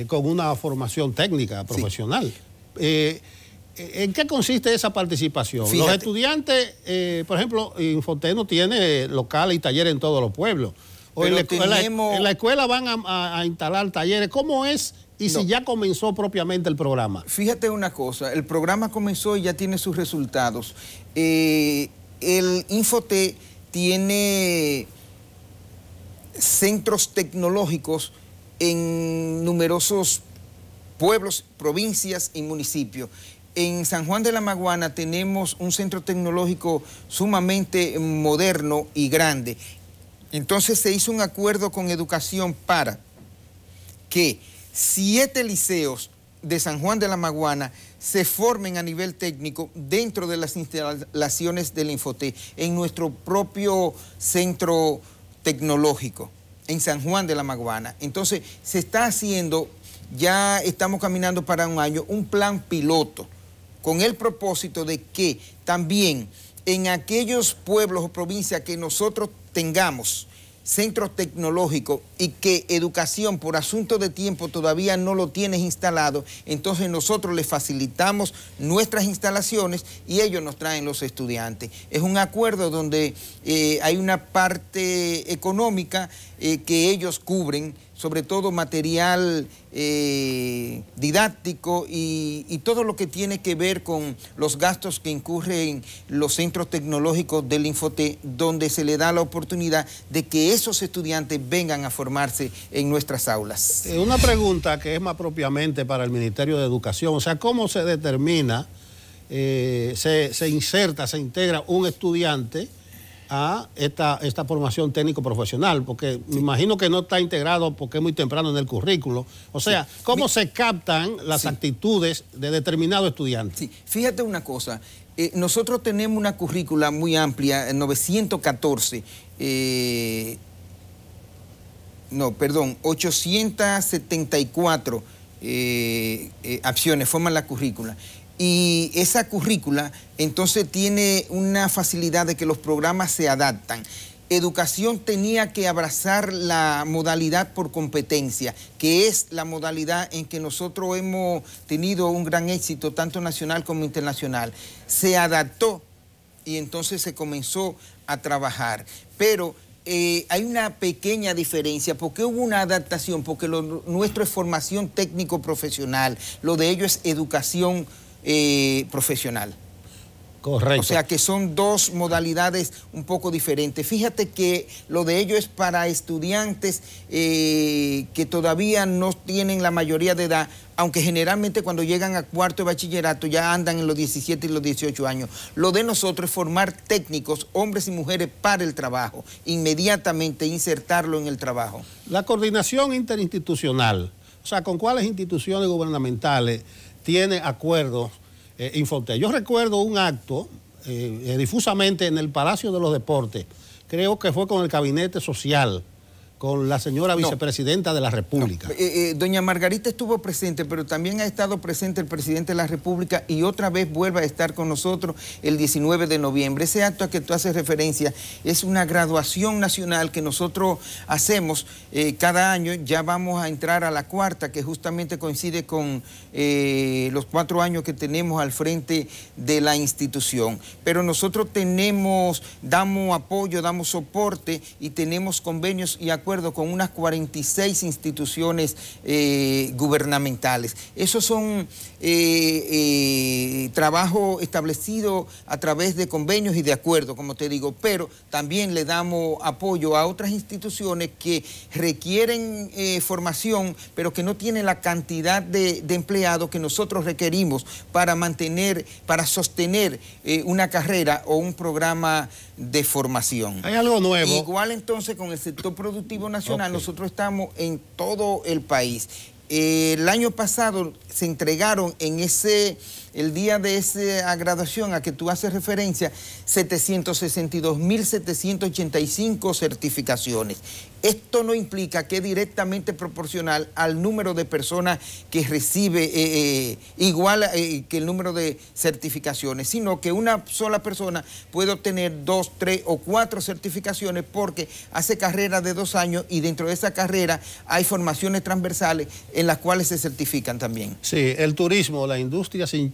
con una formación técnica, profesional. Sí. ¿En qué consiste esa participación? Fíjate. Los estudiantes, por ejemplo, Infoté no tiene locales y talleres en todos los pueblos. O en la escuela van a instalar talleres. ¿Cómo es? Y si ya comenzó propiamente el programa. Fíjate una cosa, el programa comenzó y ya tiene sus resultados. El Infoté tiene centros tecnológicos en numerosos pueblos, provincias y municipios. En San Juan de la Maguana tenemos un centro tecnológico sumamente moderno y grande. Entonces se hizo un acuerdo con Educación para que 7 liceos de San Juan de la Maguana se formen a nivel técnico dentro de las instalaciones del Infoté, en nuestro propio centro tecnológico, en San Juan de la Maguana. Entonces se está haciendo, ya estamos caminando para un año, un plan piloto, con el propósito de que también en aquellos pueblos o provincias que nosotros tengamos centros tecnológicos y que Educación por asunto de tiempo todavía no lo tienes instalado, entonces nosotros les facilitamos nuestras instalaciones y ellos nos traen los estudiantes. Es un acuerdo donde hay una parte económica que ellos cubren, sobre todo material didáctico y todo lo que tiene que ver con los gastos que incurren los centros tecnológicos del Infoté, donde se le da la oportunidad de que esos estudiantes vengan a formarse en nuestras aulas. Una pregunta que es más propiamente para el Ministerio de Educación, o sea, ¿cómo se determina, se inserta, se integra un estudiante a esta formación técnico-profesional? Porque me imagino que no está integrado porque es muy temprano en el currículo. O sea, ¿cómo se captan las actitudes de determinado estudiante? Sí, fíjate una cosa. Nosotros tenemos una currícula muy amplia, 914, 874 acciones forman la currícula. Y esa currícula entonces tiene una facilidad de que los programas se adaptan. Educación tenía que abrazar la modalidad por competencia, que es la modalidad en que nosotros hemos tenido un gran éxito, tanto nacional como internacional. Se adaptó y entonces se comenzó a trabajar. Pero hay una pequeña diferencia. ¿Por qué hubo una adaptación? Porque lo nuestro es formación técnico-profesional, lo de ello es educación profesional. Correcto. O sea que son dos modalidades un poco diferentes. Fíjate que lo de ello es para estudiantes que todavía no tienen la mayoría de edad, aunque generalmente cuando llegan a cuarto de bachillerato ya andan en los 17 y los 18 años. Lo de nosotros es formar técnicos, hombres y mujeres, para el trabajo, inmediatamente insertarlo en el trabajo. La coordinación interinstitucional, o sea, ¿con cuáles instituciones gubernamentales tiene acuerdos Infoté? Yo recuerdo un acto difusamente en el Palacio de los Deportes, creo que fue con el Gabinete Social, con la señora vicepresidenta de la República. Doña Margarita estuvo presente, pero también ha estado presente el presidente de la República y otra vez vuelve a estar con nosotros el 19 de noviembre. Ese acto a que tú haces referencia es una graduación nacional que nosotros hacemos cada año. Ya vamos a entrar a la cuarta, que justamente coincide con los 4 años que tenemos al frente de la institución. Pero nosotros damos apoyo, damos soporte y tenemos convenios y acuerdos con unas 46 instituciones gubernamentales. Esos son trabajo establecido a través de convenios y de acuerdos, como te digo, pero también le damos apoyo a otras instituciones que requieren formación, pero que no tienen la cantidad de empleados que nosotros requerimos para sostener una carrera o un programa de formación. Hay algo nuevo. Igual entonces con el sector productivo nacional, nosotros estamos en todo el país. El año pasado se entregaron el día de esa graduación a que tú haces referencia, 762.785 certificaciones. Esto no implica que es directamente proporcional al número de personas que recibe, igual que el número de certificaciones, sino que una sola persona puede obtener 2, 3 o 4 certificaciones porque hace carrera de 2 años y dentro de esa carrera hay formaciones transversales en las cuales se certifican también. Sí, el turismo, la industria sin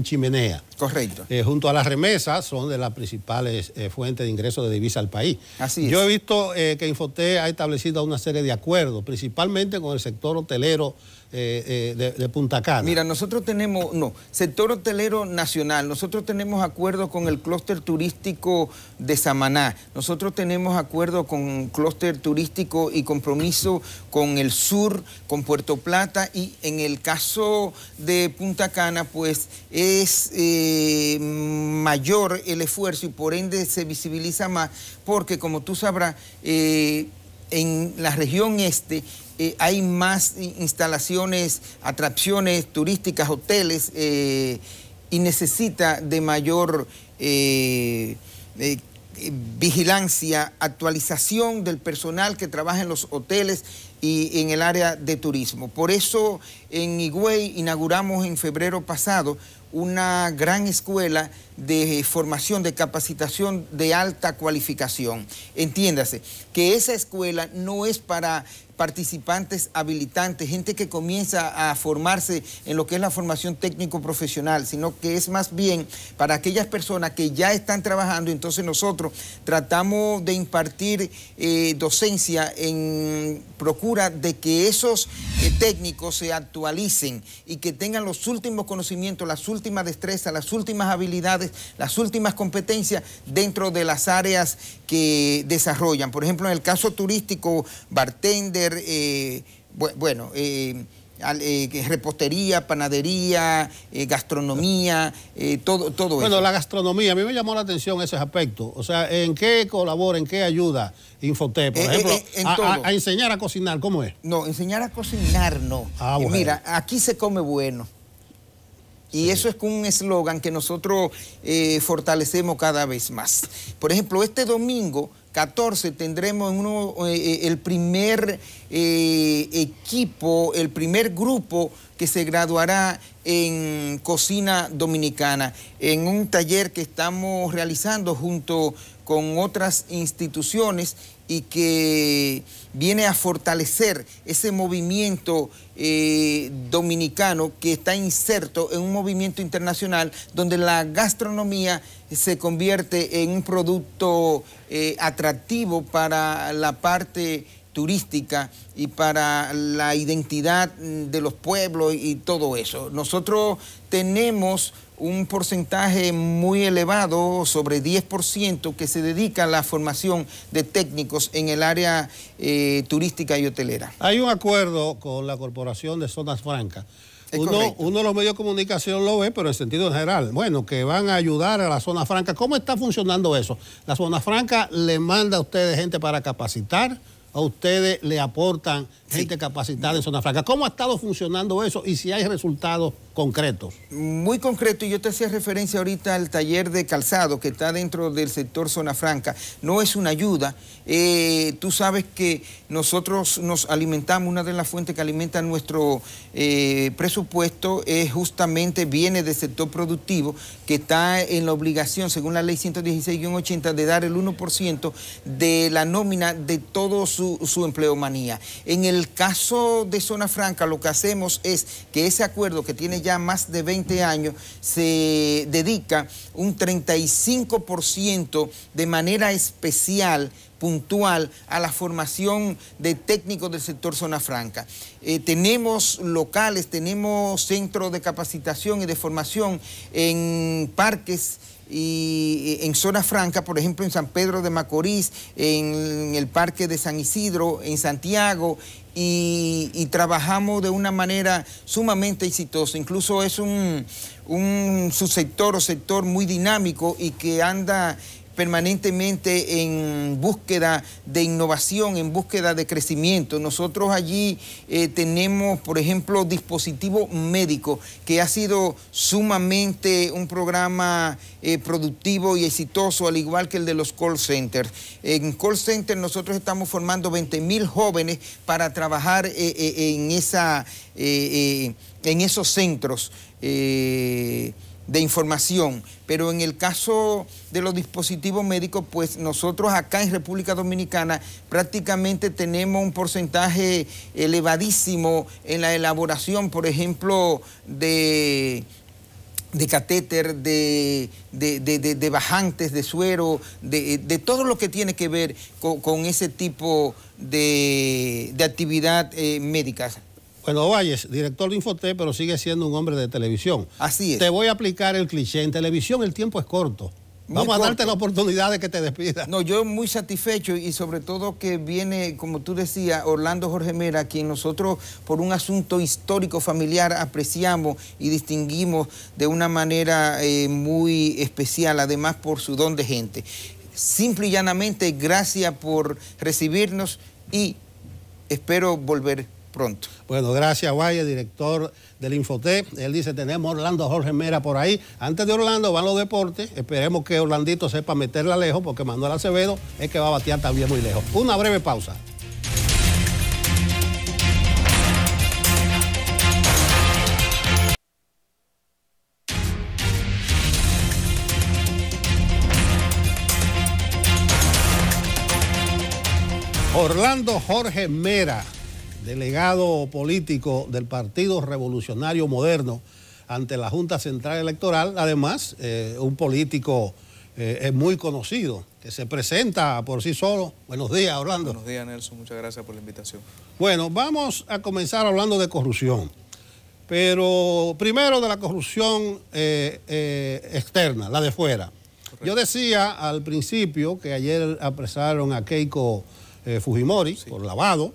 chimenea. Correcto. Junto a las remesas son de las principales fuentes de ingresos de divisa al país. Así es. Yo he visto que Infoté ha establecido una serie de acuerdos, principalmente con el sector hotelero de Punta Cana. Mira, nosotros tenemos, sector hotelero nacional, nosotros tenemos acuerdos con el clúster turístico de Samaná, nosotros tenemos acuerdos con clúster turístico y compromiso con el sur, con Puerto Plata, y en el caso de Punta Cana, pues es mayor el esfuerzo y por ende se visibiliza más, porque como tú sabrás, en la región este hay más instalaciones, atracciones turísticas, hoteles, y necesita de mayor vigilancia, actualización del personal que trabaja en los hoteles y en el área de turismo. Por eso en Higüey inauguramos en febrero pasado una gran escuela de formación, de capacitación de alta cualificación. Entiéndase que esa escuela no es para participantes habilitantes, gente que comienza a formarse en lo que es la formación técnico-profesional, sino que es más bien para aquellas personas que ya están trabajando. Entonces nosotros tratamos de impartir docencia en procura de que esos técnicos se actualicen y que tengan los últimos conocimientos, las últimas destrezas, las últimas habilidades, las últimas competencias dentro de las áreas que desarrollan. Por ejemplo, en el caso turístico, bartender, repostería, panadería, gastronomía, todo eso. Bueno, la gastronomía, a mí me llamó la atención ese aspecto. O sea, ¿en qué colabora, en qué ayuda Infoté? Por ejemplo, a enseñar a cocinar, ¿cómo es? No, enseñar a cocinar no. Bueno. Mira, aquí se come bueno. Y eso es un eslogan que nosotros fortalecemos cada vez más. Por ejemplo, este domingo 14 tendremos el primer equipo, el primer grupo que se graduará en cocina dominicana, en un taller que estamos realizando junto con otras instituciones y que viene a fortalecer ese movimiento dominicano que está inserto en un movimiento internacional donde la gastronomía se convierte en un producto atractivo para la parte turística y para la identidad de los pueblos y todo eso. Nosotros tenemos un porcentaje muy elevado, sobre 10%, que se dedica a la formación de técnicos en el área turística y hotelera. Hay un acuerdo con la Corporación de Zonas Francas. Uno de los medios de comunicación lo ve, pero en sentido general. Bueno, que van a ayudar a la zona franca. ¿Cómo está funcionando eso? ¿La zona franca le manda a ustedes gente para capacitar? ¿A ustedes le aportan gente capacitada en zona franca? ¿Cómo ha estado funcionando eso y si hay resultados concretos. Muy concreto, y yo te hacía referencia ahorita al taller de calzado que está dentro del sector Zona Franca. No es una ayuda. Tú sabes que nosotros nos alimentamos, una de las fuentes que alimenta nuestro presupuesto es justamente, viene del sector productivo, que está en la obligación, según la ley 116-80, de dar el 1% de la nómina de todo su empleomanía. En el caso de Zona Franca, lo que hacemos es que ese acuerdo, que tiene ya más de 20 años, se dedica un 35% de manera especial, puntual, a la formación de técnicos del sector Zona Franca. Tenemos locales, tenemos centros de capacitación y de formación en parques y en Zona Franca, por ejemplo en San Pedro de Macorís, en el Parque de San Isidro, en Santiago, y trabajamos de una manera sumamente exitosa. Incluso es un subsector o sector muy dinámico y que anda permanentemente en búsqueda de innovación, en búsqueda de crecimiento. Nosotros allí tenemos, por ejemplo, dispositivo médico, que ha sido sumamente un programa productivo y exitoso, al igual que el de los call centers. En call centers nosotros estamos formando 20.000 jóvenes para trabajar en esos centros de información, pero en el caso de los dispositivos médicos, pues nosotros acá en República Dominicana prácticamente tenemos un porcentaje elevadísimo en la elaboración, por ejemplo, de catéter, de bajantes de suero, de todo lo que tiene que ver con ese tipo de actividad médica. Bueno, Valles, director de Infotep, pero sigue siendo un hombre de televisión. Así es. Te voy a aplicar el cliché. En televisión el tiempo es corto. Vamos a darte la oportunidad de que te despidas. No, yo muy satisfecho, y sobre todo que viene, como tú decías, Orlando Jorge Mera, a quien nosotros por un asunto histórico familiar apreciamos y distinguimos de una manera muy especial, además por su don de gente. Simple y llanamente, gracias por recibirnos y espero volver pronto. Bueno, gracias, Valle, director del Infotep. Él dice, tenemos a Orlando Jorge Mera por ahí. Antes de Orlando van los deportes. Esperemos que Orlandito sepa meterla lejos, porque Manuel Acevedo es que va a batear también muy lejos. Una breve pausa. Orlando Jorge Mera, delegado político del Partido Revolucionario Moderno ante la Junta Central Electoral, además un político muy conocido, que se presenta por sí solo. Buenos días, Orlando. Buenos días, Nelson, muchas gracias por la invitación. Bueno, vamos a comenzar hablando de corrupción, pero primero de la corrupción externa, la de fuera. Correcto. Yo decía al principio que ayer apresaron a Keiko Fujimori, sí, por lavado.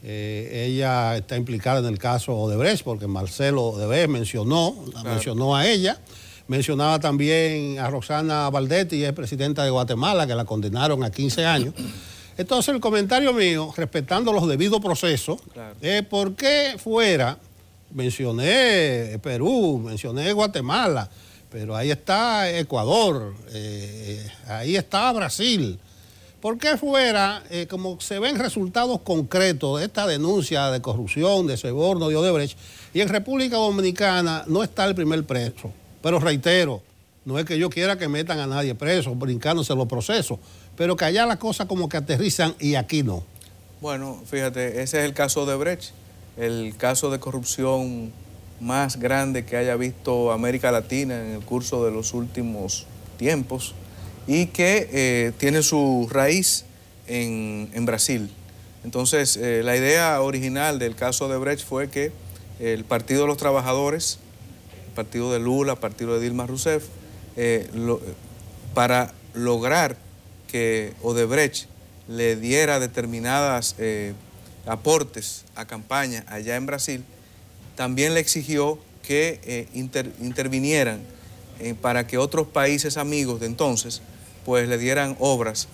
Ella está implicada en el caso Odebrecht, porque Marcelo Odebrecht mencionó a ella. Mencionaba también a Roxana Valdetti, es presidenta de Guatemala, que la condenaron a 15 años. Entonces el comentario mío, respetando los debidos procesos, claro, es por qué fuera, mencioné Perú, mencioné Guatemala, pero ahí está Ecuador, ahí está Brasil. ¿Por qué fuera, como se ven resultados concretos de esta denuncia de corrupción, de soborno de Odebrecht, y en República Dominicana no está el primer preso? Pero reitero, no es que yo quiera que metan a nadie preso, brincándose los procesos, pero que allá las cosas como que aterrizan y aquí no. Bueno, fíjate, ese es el caso de Odebrecht, el caso de corrupción más grande que haya visto América Latina en el curso de los últimos tiempos, y que tiene su raíz en Brasil. Entonces, la idea original del caso de Odebrecht fue que el Partido de los Trabajadores, el partido de Lula, el partido de Dilma Rousseff, para lograr que Odebrecht le diera determinadas aportes a campaña allá en Brasil, también le exigió que intervinieran para que otros países amigos de entonces pues le dieran obras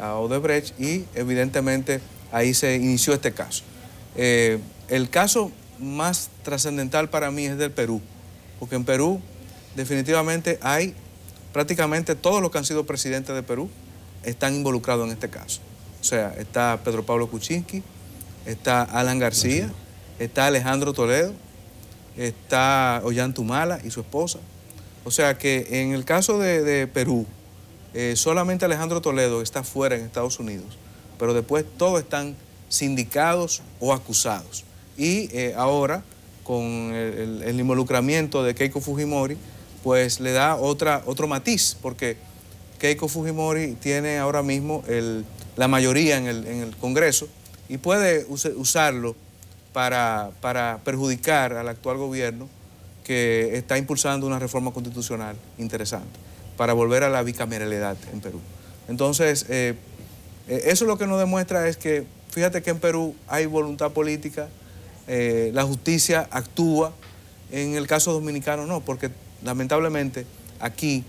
a Odebrecht, y evidentemente ahí se inició este caso. El caso más trascendental para mí es del Perú, porque en Perú definitivamente hay prácticamente todos los que han sido presidentes de Perú están involucrados en este caso. O sea, está Pedro Pablo Kuczynski, está Alan García, está Alejandro Toledo, está Ollanta y su esposa. O sea que en el caso de Perú, solamente Alejandro Toledo está fuera en Estados Unidos, pero después todos están sindicados o acusados. Y ahora, con el involucramiento de Keiko Fujimori, pues le da otro matiz, porque Keiko Fujimori tiene ahora mismo la mayoría en el Congreso y puede usarlo para perjudicar al actual gobierno, que está impulsando una reforma constitucional interesante para volver a la bicameralidad en Perú. Entonces, eso lo que nos demuestra es que, fíjate que en Perú hay voluntad política, la justicia actúa. En el caso dominicano no, porque lamentablemente aquí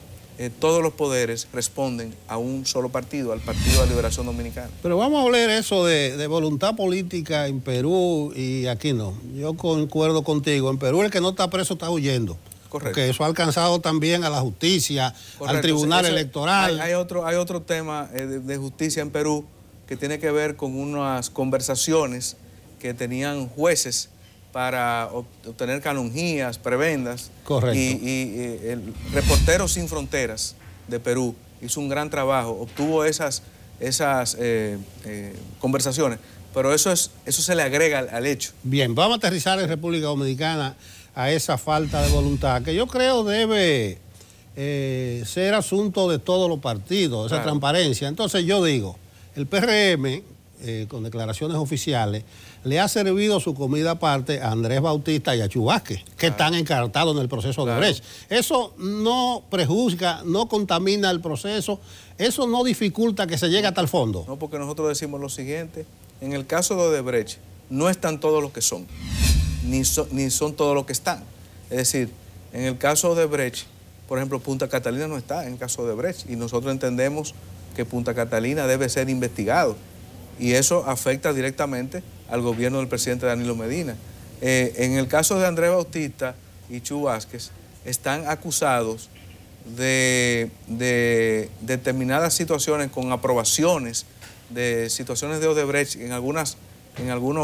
todos los poderes responden a un solo partido, al Partido de Liberación Dominicana. Pero vamos a hablar eso de voluntad política en Perú y aquí no. Yo concuerdo contigo. En Perú el que no está preso está huyendo. Correcto. Porque eso ha alcanzado también a la justicia, correcto, al tribunal electoral. Hay otro tema de justicia en Perú que tiene que ver con unas conversaciones que tenían jueces para obtener canonjías, prebendas. Correcto. Y el Reporteros Sin Fronteras de Perú hizo un gran trabajo, obtuvo esas conversaciones, pero eso se le agrega al hecho. Bien, vamos a aterrizar en República Dominicana a esa falta de voluntad, que yo creo debe ser asunto de todos los partidos, esa transparencia. Entonces yo digo, el PRM, con declaraciones oficiales, le ha servido su comida aparte a Andrés Bautista y a Chu Vázquez, que están encartados en el proceso de Brecht. Eso no prejuzga, no contamina el proceso, eso no dificulta que se llegue hasta el fondo. No, porque nosotros decimos lo siguiente, en el caso de Odebrecht, no están todos los que son, ni son todos los que están. Es decir, en el caso de Odebrecht, por ejemplo, Punta Catalina no está en el caso de Odebrecht, y nosotros entendemos que Punta Catalina debe ser investigado, y eso afecta directamente al gobierno del presidente Danilo Medina. En el caso de Andrés Bautista y Chu Vázquez, están acusados de determinadas situaciones con aprobaciones, de situaciones de Odebrecht, en algunos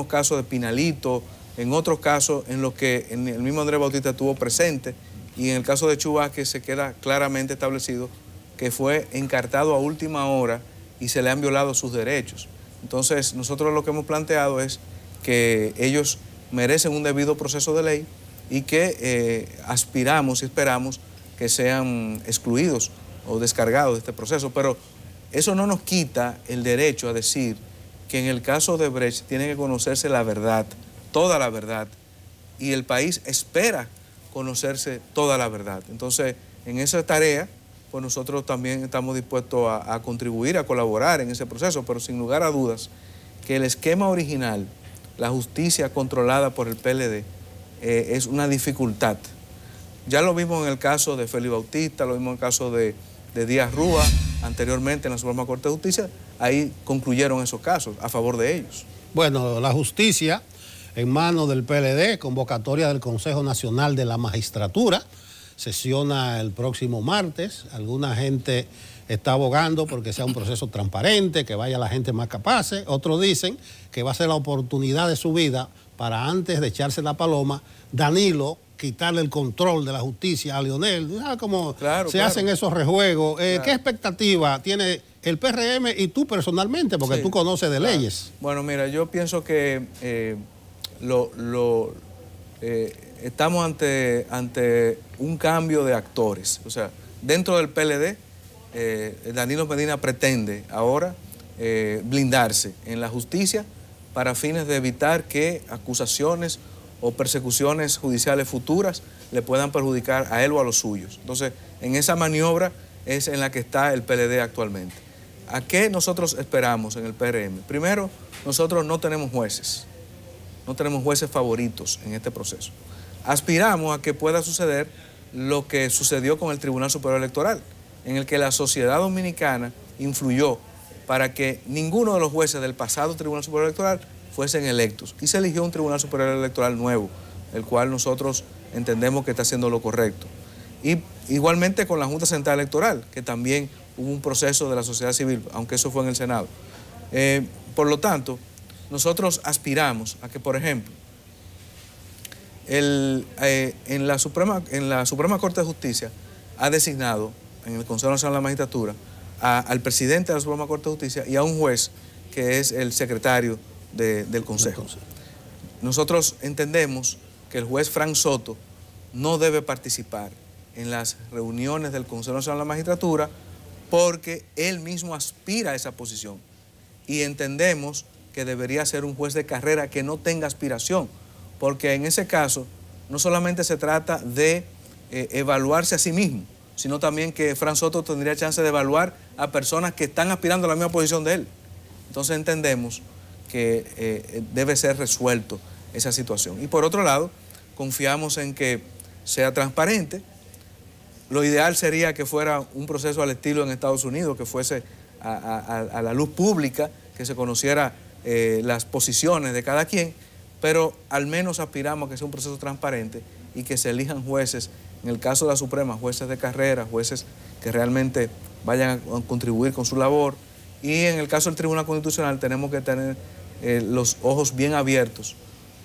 casos de Pinalito, en otros casos en los que el mismo Andrés Bautista estuvo presente, y en el caso de Chu Vázquez se queda claramente establecido que fue encartado a última hora y se le han violado sus derechos. Entonces, nosotros lo que hemos planteado es que ellos merecen un debido proceso de ley y que aspiramos y esperamos que sean excluidos o descargados de este proceso. Pero eso no nos quita el derecho a decir que en el caso de Brecht tiene que conocerse la verdad, toda la verdad, y el país espera conocerse toda la verdad. Entonces, en esa tarea, pues nosotros también estamos dispuestos a contribuir, a colaborar en ese proceso, pero sin lugar a dudas que el esquema original, la justicia controlada por el PLD, es una dificultad. Ya lo vimos en el caso de Félix Bautista, lo vimos en el caso de Díaz Rúa, anteriormente en la Suprema Corte de Justicia, ahí concluyeron esos casos a favor de ellos. Bueno, la justicia en manos del PLD, convocatoria del Consejo Nacional de la Magistratura, sesiona el próximo martes. Alguna gente está abogando porque sea un proceso transparente, que vaya la gente más capaz. Otros dicen que va a ser la oportunidad de su vida para, antes de echarse la paloma, Danilo quitarle el control de la justicia a Leonel. ¿Sabes cómo se hacen esos rejuegos? ¿Qué expectativa tiene el PRM y tú personalmente? Porque tú conoces de leyes. Bueno, mira, yo pienso que estamos ante un cambio de actores. O sea, dentro del PLD, Danilo Medina pretende ahora blindarse en la justicia para fines de evitar que acusaciones o persecuciones judiciales futuras le puedan perjudicar a él o a los suyos. Entonces, en esa maniobra es en la que está el PLD actualmente. ¿A qué nosotros esperamos en el PRM? Primero, nosotros no tenemos jueces. No tenemos jueces favoritos en este proceso. Aspiramos a que pueda suceder lo que sucedió con el Tribunal Superior Electoral, en el que la sociedad dominicana influyó para que ninguno de los jueces del pasado Tribunal Superior Electoral fuesen electos, y se eligió un Tribunal Superior Electoral nuevo, el cual nosotros entendemos que está haciendo lo correcto. Y igualmente con la Junta Central Electoral, que también hubo un proceso de la sociedad civil, aunque eso fue en el Senado. Por lo tanto, nosotros aspiramos a que, por ejemplo, en la Suprema Corte de Justicia ha designado en el Consejo Nacional de la Magistratura al presidente de la Suprema Corte de Justicia y a un juez que es el secretario del Consejo. Nosotros entendemos que el juez Frank Soto no debe participar en las reuniones del Consejo Nacional de la Magistratura porque él mismo aspira a esa posición y entendemos que debería ser un juez de carrera que no tenga aspiración, porque en ese caso no solamente se trata de evaluarse a sí mismo, sino también que Frank Soto tendría chance de evaluar a personas que están aspirando a la misma posición de él. Entonces entendemos que debe ser resuelto esa situación. Y por otro lado, confiamos en que sea transparente. Lo ideal sería que fuera un proceso al estilo en Estados Unidos, que fuese a la luz pública, que se conociera las posiciones de cada quien, pero al menos aspiramos a que sea un proceso transparente y que se elijan jueces, en el caso de la Suprema, jueces de carrera, jueces que realmente vayan a contribuir con su labor, y en el caso del Tribunal Constitucional tenemos que tener los ojos bien abiertos,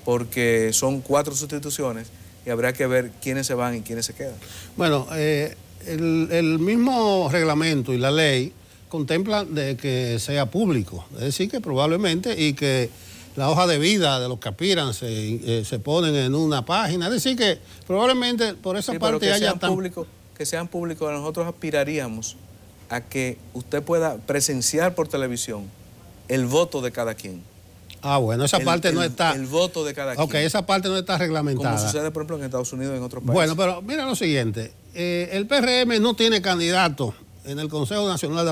porque son 4 sustituciones y habrá que ver quiénes se van y quiénes se quedan. Bueno, el mismo reglamento y la ley contemplan de que sea público, es decir, que probablemente y que la hoja de vida de los que aspiran se ponen en una página, es decir, que probablemente por esa parte que haya que sean públicos. Nosotros aspiraríamos a que usted pueda presenciar por televisión el voto de cada quien. Ah, bueno, esa parte no está... El voto de cada quien. Ok, esa parte no está reglamentada. Como sucede, por ejemplo, en Estados Unidos y en otros países. Bueno, pero mira lo siguiente. El PRM no tiene candidato en el Consejo Nacional de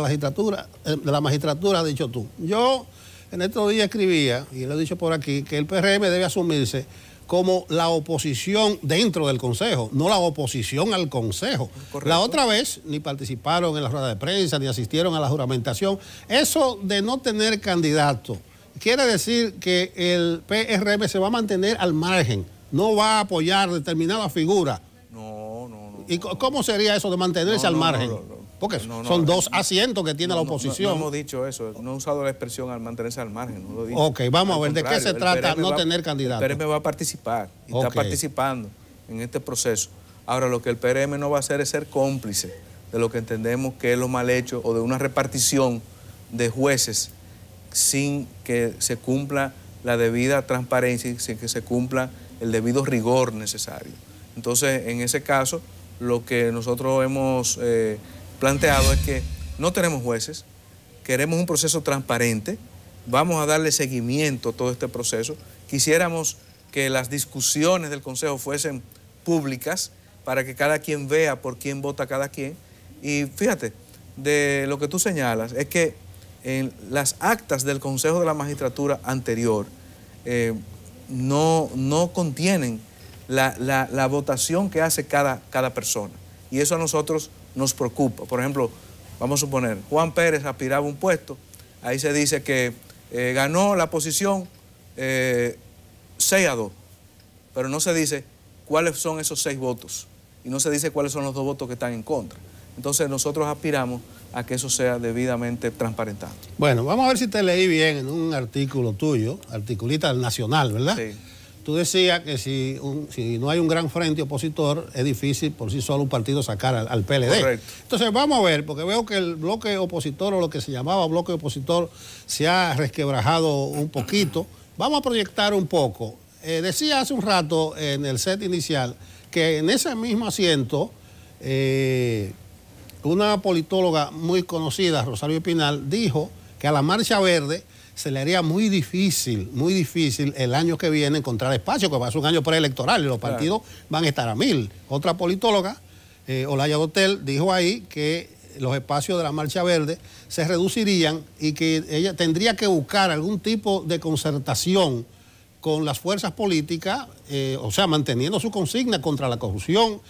la Magistratura, has dicho tú. Yo en estos días escribía, y lo he dicho por aquí, que el PRM debe asumirse como la oposición dentro del Consejo, no la oposición al Consejo. Correcto. La otra vez ni participaron en la rueda de prensa, ni asistieron a la juramentación. Eso de no tener candidato quiere decir que el PRM se va a mantener al margen, no va a apoyar determinada figura. No. ¿Y cómo sería eso de mantenerse al margen? Porque son 2 asientos que tiene la oposición. No hemos dicho eso, no he usado la expresión al mantenerse al margen, no lo he dicho. Ok, vamos a ver, ¿de qué se trata no tener candidato? El PRM va a participar y está participando en este proceso. Ahora, lo que el PRM no va a hacer es ser cómplice de lo que entendemos que es lo mal hecho o de una repartición de jueces sin que se cumpla la debida transparencia y sin que se cumpla el debido rigor necesario. Entonces, en ese caso, lo que nosotros hemos planteado es que no tenemos jueces, queremos un proceso transparente, vamos a darle seguimiento a todo este proceso. Quisiéramos que las discusiones del Consejo fuesen públicas para que cada quien vea por quién vota cada quien. Y fíjate, de lo que tú señalas, es que en las actas del Consejo de la Magistratura anterior no contienen la votación que hace cada persona. Y eso a nosotros nos preocupa. Por ejemplo, vamos a suponer, Juan Pérez aspiraba a un puesto, ahí se dice que ganó la posición 6-2, pero no se dice cuáles son esos 6 votos y no se dice cuáles son los 2 votos que están en contra. Entonces nosotros aspiramos a que eso sea debidamente transparentado. Bueno, vamos a ver si te leí bien en un artículo tuyo, articulista del Nacional, ¿verdad? Sí. Tú decías que si no hay un gran frente opositor, es difícil por sí solo un partido sacar al PLD. Correcto. Entonces vamos a ver, porque veo que el bloque opositor o lo que se llamaba bloque opositor se ha resquebrajado un poquito. Vamos a proyectar un poco. Decía hace un rato en el set inicial que en ese mismo asiento una politóloga muy conocida, Rosario Espinal, dijo que a la Marcha Verde se le haría muy difícil el año que viene encontrar espacio, que va a ser un año preelectoral y los partidos van a estar a 1000. Otra politóloga, Olaya Dotel, dijo ahí que los espacios de la Marcha Verde se reducirían y que ella tendría que buscar algún tipo de concertación con las fuerzas políticas, o sea, manteniendo su consigna contra la corrupción,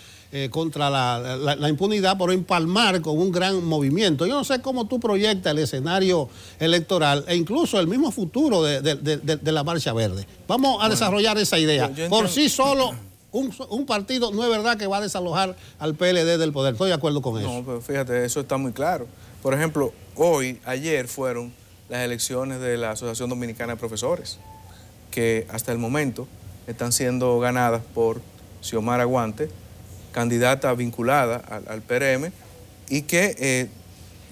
contra la impunidad, pero empalmar con un gran movimiento. Yo no sé cómo tú proyectas el escenario electoral e incluso el mismo futuro de la Marcha Verde. Vamos a desarrollar esa idea. Por sí solo, un partido no es verdad que va a desalojar al PLD del poder. Estoy de acuerdo con eso. No, pero fíjate, eso está muy claro. Por ejemplo, ayer fueron las elecciones de la Asociación Dominicana de Profesores, que hasta el momento están siendo ganadas por Xiomara Guante, candidata vinculada al PRM, y que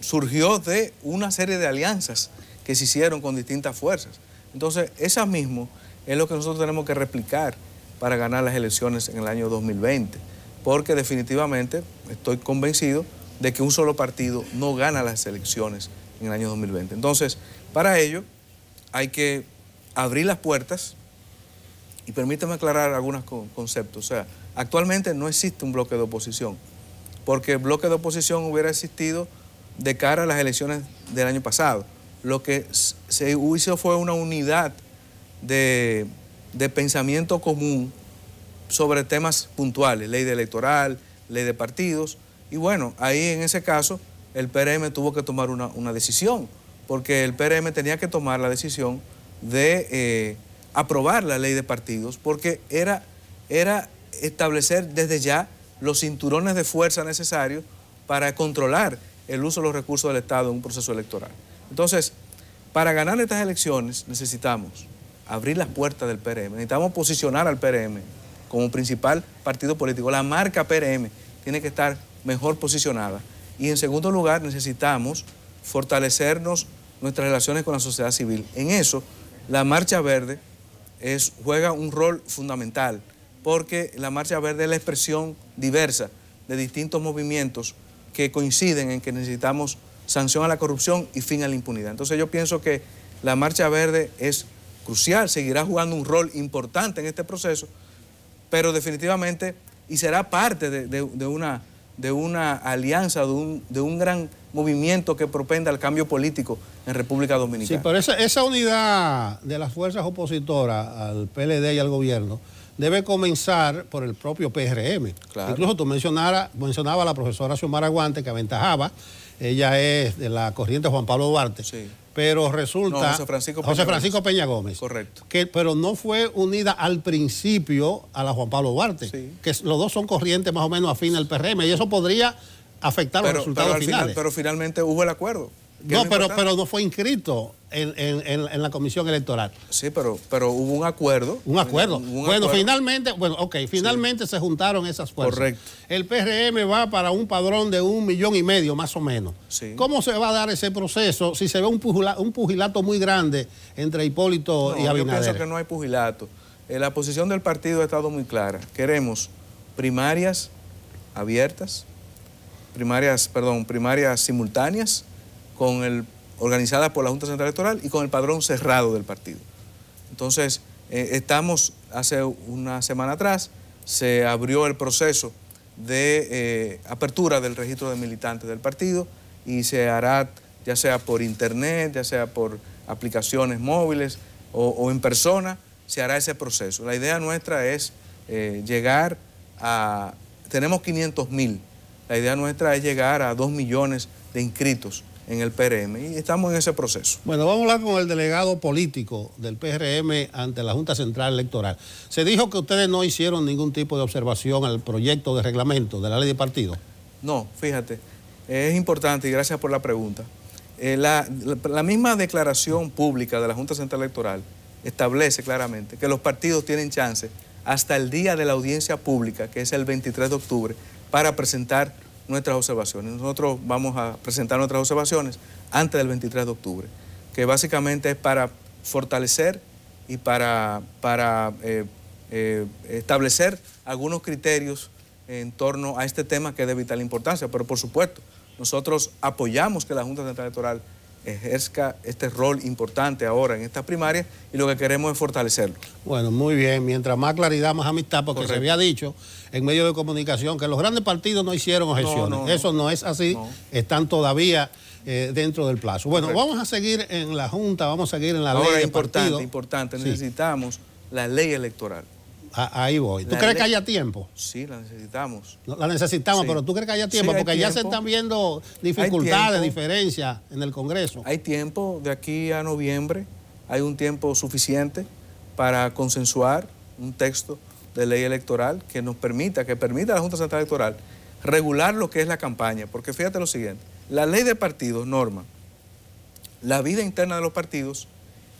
surgió de una serie de alianzas que se hicieron con distintas fuerzas. Entonces, esa mismo es lo que nosotros tenemos que replicar para ganar las elecciones en el año 2020, porque definitivamente estoy convencido de que un solo partido no gana las elecciones en el año 2020. Entonces, para ello hay que abrir las puertas. Y permítame aclarar algunos conceptos. O sea, actualmente no existe un bloque de oposición, porque el bloque de oposición hubiera existido de cara a las elecciones del año pasado. Lo que se hizo fue una unidad de pensamiento común sobre temas puntuales, ley electoral, ley de partidos. Y bueno, ahí en ese caso el PRM tuvo que tomar una decisión, porque el PRM tenía que tomar la decisión de aprobar la ley de partidos, porque era establecer desde ya los cinturones de fuerza necesarios para controlar el uso de los recursos del Estado en un proceso electoral. Entonces, para ganar estas elecciones necesitamos abrir las puertas del PRM, necesitamos posicionar al PRM como principal partido político. La marca PRM tiene que estar mejor posicionada. Y en segundo lugar, necesitamos fortalecernos nuestras relaciones con la sociedad civil. En eso, la Marcha Verde juega un rol fundamental, porque la Marcha Verde es la expresión diversa de distintos movimientos que coinciden en que necesitamos sanción a la corrupción y fin a la impunidad. Entonces yo pienso que la Marcha Verde es crucial, seguirá jugando un rol importante en este proceso, pero definitivamente, y será parte de una alianza, de un gran movimiento que propenda al cambio político en República Dominicana. Sí, pero esa unidad de las fuerzas opositoras al PLD y al gobierno debe comenzar por el propio PRM. Claro. Incluso tú mencionabas a la profesora Xiomara Guante, que aventajaba. Ella es de la corriente Juan Pablo Duarte. Sí. Pero resulta... No, José Francisco Peña Gómez. Correcto. Pero no fue unida al principio a la Juan Pablo Duarte. Sí. Que los dos son corrientes más o menos afines al PRM, y eso podría afectar los resultados finales. Pero finalmente hubo el acuerdo. No, pero no fue inscrito en la comisión electoral. Sí, pero hubo un acuerdo. Un acuerdo. Finalmente se juntaron esas fuerzas. Correcto. El PRM va para un padrón de 1,5 millones más o menos. Sí. ¿Cómo se va a dar ese proceso si se ve un pugilato muy grande entre Hipólito y Abinader? Yo pienso que no hay pugilato. La posición del partido ha estado muy clara. Queremos primarias abiertas, primarias simultáneas, organizadas por la Junta Central Electoral y con el padrón cerrado del partido. Entonces, hace una semana atrás, se abrió el proceso de apertura del registro de militantes del partido, y se hará ya sea por internet, ya sea por aplicaciones móviles o en persona, se hará ese proceso. La idea nuestra es llegar a... Tenemos 500.000. La idea nuestra es llegar a 2 millones de inscritos en el PRM, y estamos en ese proceso. Bueno, vamos a hablar con el delegado político del PRM ante la Junta Central Electoral. Se dijo que ustedes no hicieron ningún tipo de observación al proyecto de reglamento de la ley de partido. No, fíjate, es importante y gracias por la pregunta. La misma declaración pública de la Junta Central Electoral establece claramente que los partidos tienen chance hasta el día de la audiencia pública, que es el 23 de octubre, para presentar nuestras observaciones. Nosotros vamos a presentar nuestras observaciones antes del 23 de octubre, que básicamente es para fortalecer y para establecer algunos criterios en torno a este tema que es de vital importancia. Pero por supuesto, nosotros apoyamos que la Junta Central Electoral ejerza este rol importante ahora en estas primarias, y lo que queremos es fortalecerlo. Bueno, muy bien. Mientras más claridad, más amistad, porque Correcto. Se había dicho en medios de comunicación que los grandes partidos no hicieron objeciones. Eso no es así. No. Están todavía dentro del plazo. Bueno, Correcto. Vamos a seguir en la Junta, vamos a seguir en la ley de partido. Importante. Necesitamos la ley electoral. Ahí voy. ¿Tú crees que haya tiempo? Sí, la necesitamos. La necesitamos, sí. Pero ¿tú crees que haya tiempo? Porque ya se están viendo dificultades, diferencias en el Congreso. Hay tiempo, de aquí a noviembre, hay un tiempo suficiente para consensuar un texto de ley electoral que permita a la Junta Central Electoral regular lo que es la campaña. Porque fíjate lo siguiente, la ley de partidos norma la vida interna de los partidos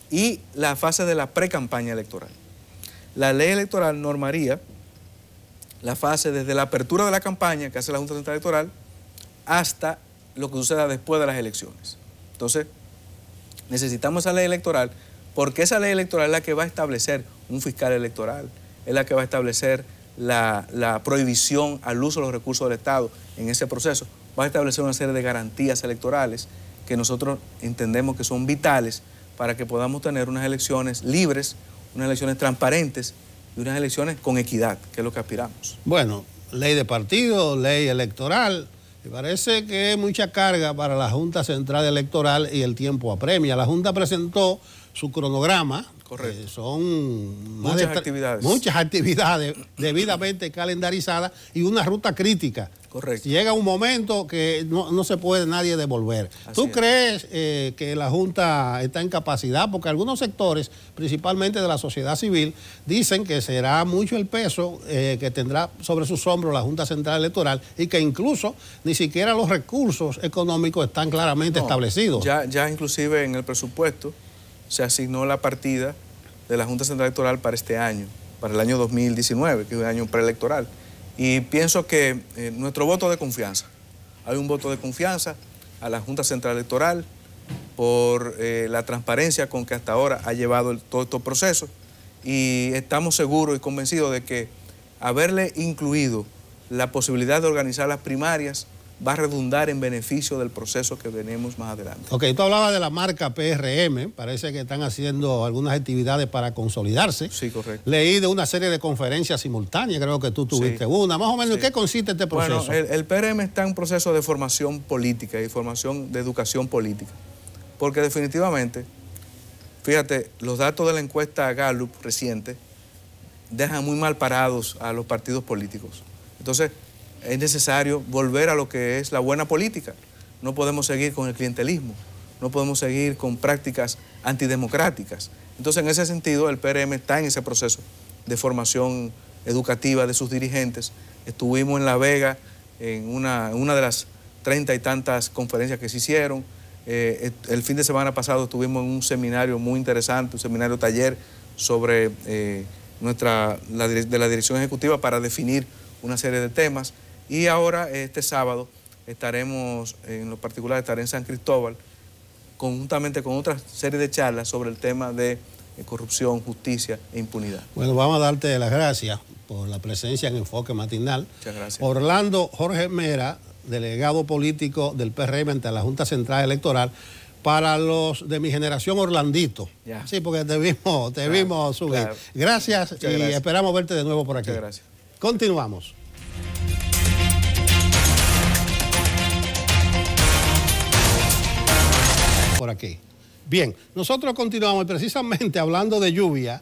y la fase de la pre-campaña electoral. La ley electoral normaría la fase desde la apertura de la campaña que hace la Junta Central Electoral hasta lo que suceda después de las elecciones. Entonces, necesitamos esa ley electoral porque esa ley electoral es la que va a establecer un fiscal electoral, es la que va a establecer la prohibición al uso de los recursos del Estado en ese proceso, va a establecer una serie de garantías electorales que nosotros entendemos que son vitales para que podamos tener unas elecciones libres, unas elecciones transparentes y unas elecciones con equidad, que es lo que aspiramos. Bueno, ley de partido, ley electoral, me parece que es mucha carga para la Junta Central Electoral y el tiempo apremia. La Junta presentó su cronograma. Correcto. Son muchas actividades debidamente calendarizadas y una ruta crítica. Correcto. Llega un momento que no se puede nadie devolver. ¿Tú crees que la Junta está en capacidad? Porque algunos sectores, principalmente de la sociedad civil, dicen que será mucho el peso que tendrá sobre sus hombros la Junta Central Electoral y que incluso ni siquiera los recursos económicos están claramente establecidos. Ya inclusive en el presupuesto se asignó la partida de la Junta Central Electoral para este año, para el año 2019, que es un año preelectoral. Y pienso que nuestro voto de confianza, hay un voto de confianza a la Junta Central Electoral por la transparencia con que hasta ahora ha llevado todos estos procesos y estamos seguros y convencidos de que haberle incluido la posibilidad de organizar las primarias va a redundar en beneficio del proceso que venimos más adelante. Ok, tú hablabas de la marca PRM, parece que están haciendo algunas actividades para consolidarse. Sí, correcto. Leí de una serie de conferencias simultáneas, creo que tú tuviste una. Más o menos, ¿en qué consiste este proceso? Bueno, el PRM está en un proceso de formación política y formación de educación política, porque definitivamente, fíjate, los datos de la encuesta Gallup reciente dejan muy mal parados a los partidos políticos. Entonces, es necesario volver a lo que es la buena política. No podemos seguir con el clientelismo, no podemos seguir con prácticas antidemocráticas. Entonces, en ese sentido, el PRM está en ese proceso de formación educativa de sus dirigentes. Estuvimos en La Vega en una de las 30 y tantas conferencias que se hicieron. El fin de semana pasado estuvimos en un seminario muy interesante, un seminario taller sobre de la dirección ejecutiva para definir una serie de temas. Y ahora, este sábado, estaremos, en lo particular, estaré en San Cristóbal, conjuntamente con otra serie de charlas sobre el tema de corrupción, justicia e impunidad. Bueno, vamos a darte las gracias por la presencia en Enfoque Matinal. Muchas gracias. Orlando Jorge Mera, delegado político del PRM ante la Junta Central Electoral, para los de mi generación Orlandito. Ya. Sí, porque te vimos subir. Claro. Gracias y gracias. Esperamos verte de nuevo por aquí. Muchas gracias. Continuamos. Por aquí. Bien, nosotros continuamos y precisamente hablando de lluvia,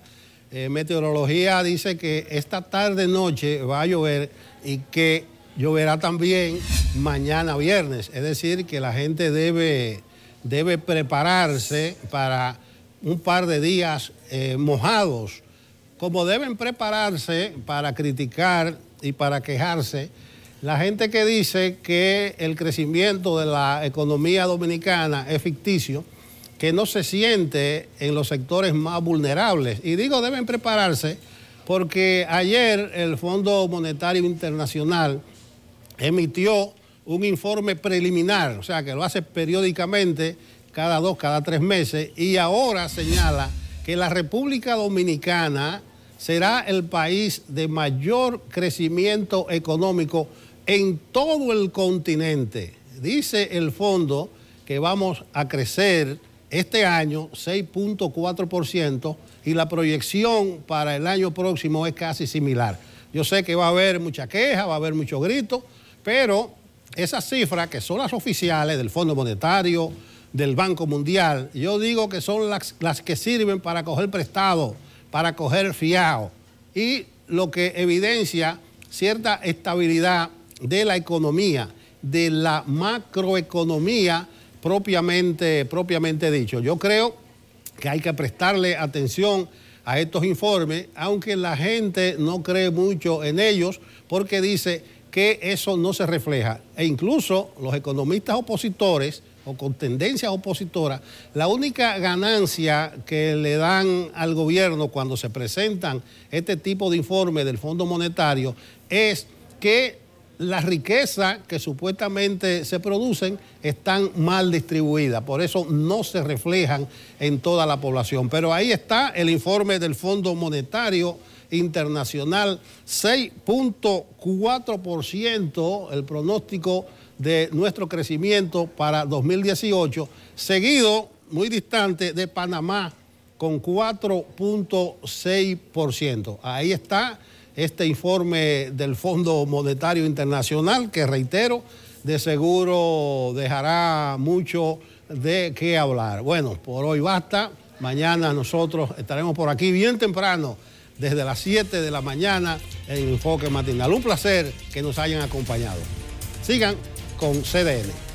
meteorología dice que esta tarde-noche va a llover y que lloverá también mañana viernes. Es decir, que la gente debe prepararse para un par de días mojados, como deben prepararse para criticar y para quejarse la gente que dice que el crecimiento de la economía dominicana es ficticio, que no se siente en los sectores más vulnerables. Y digo, deben prepararse porque ayer el Fondo Monetario Internacional emitió un informe preliminar, o sea, que lo hace periódicamente, cada 2, cada 3 meses, y ahora señala que la República Dominicana será el país de mayor crecimiento económico en todo el continente. Dice el fondo que vamos a crecer este año 6.4% y la proyección para el año próximo es casi similar. Yo sé que va a haber mucha queja, va a haber mucho grito, pero esas cifras que son las oficiales del Fondo Monetario, del Banco Mundial, yo digo que son las que sirven para coger prestado para coger fiado, y lo que evidencia cierta estabilidad de la economía, de la macroeconomía propiamente dicho. Yo creo que hay que prestarle atención a estos informes, aunque la gente no cree mucho en ellos, porque dice que eso no se refleja. E incluso los economistas opositores o con tendencias opositoras, la única ganancia que le dan al gobierno cuando se presentan este tipo de informes del Fondo Monetario es que la riqueza que supuestamente se producen están mal distribuidas, por eso no se reflejan en toda la población. Pero ahí está el informe del Fondo Monetario Internacional, 6.4% el pronóstico de nuestro crecimiento para 2018, seguido, muy distante, de Panamá con 4.6%. Ahí está este informe del Fondo Monetario Internacional, que reitero, de seguro dejará mucho de qué hablar. Bueno, por hoy basta. Mañana nosotros estaremos por aquí bien temprano, desde las 7 de la mañana en Enfoque Matinal. Un placer que nos hayan acompañado. Sigan con CDN.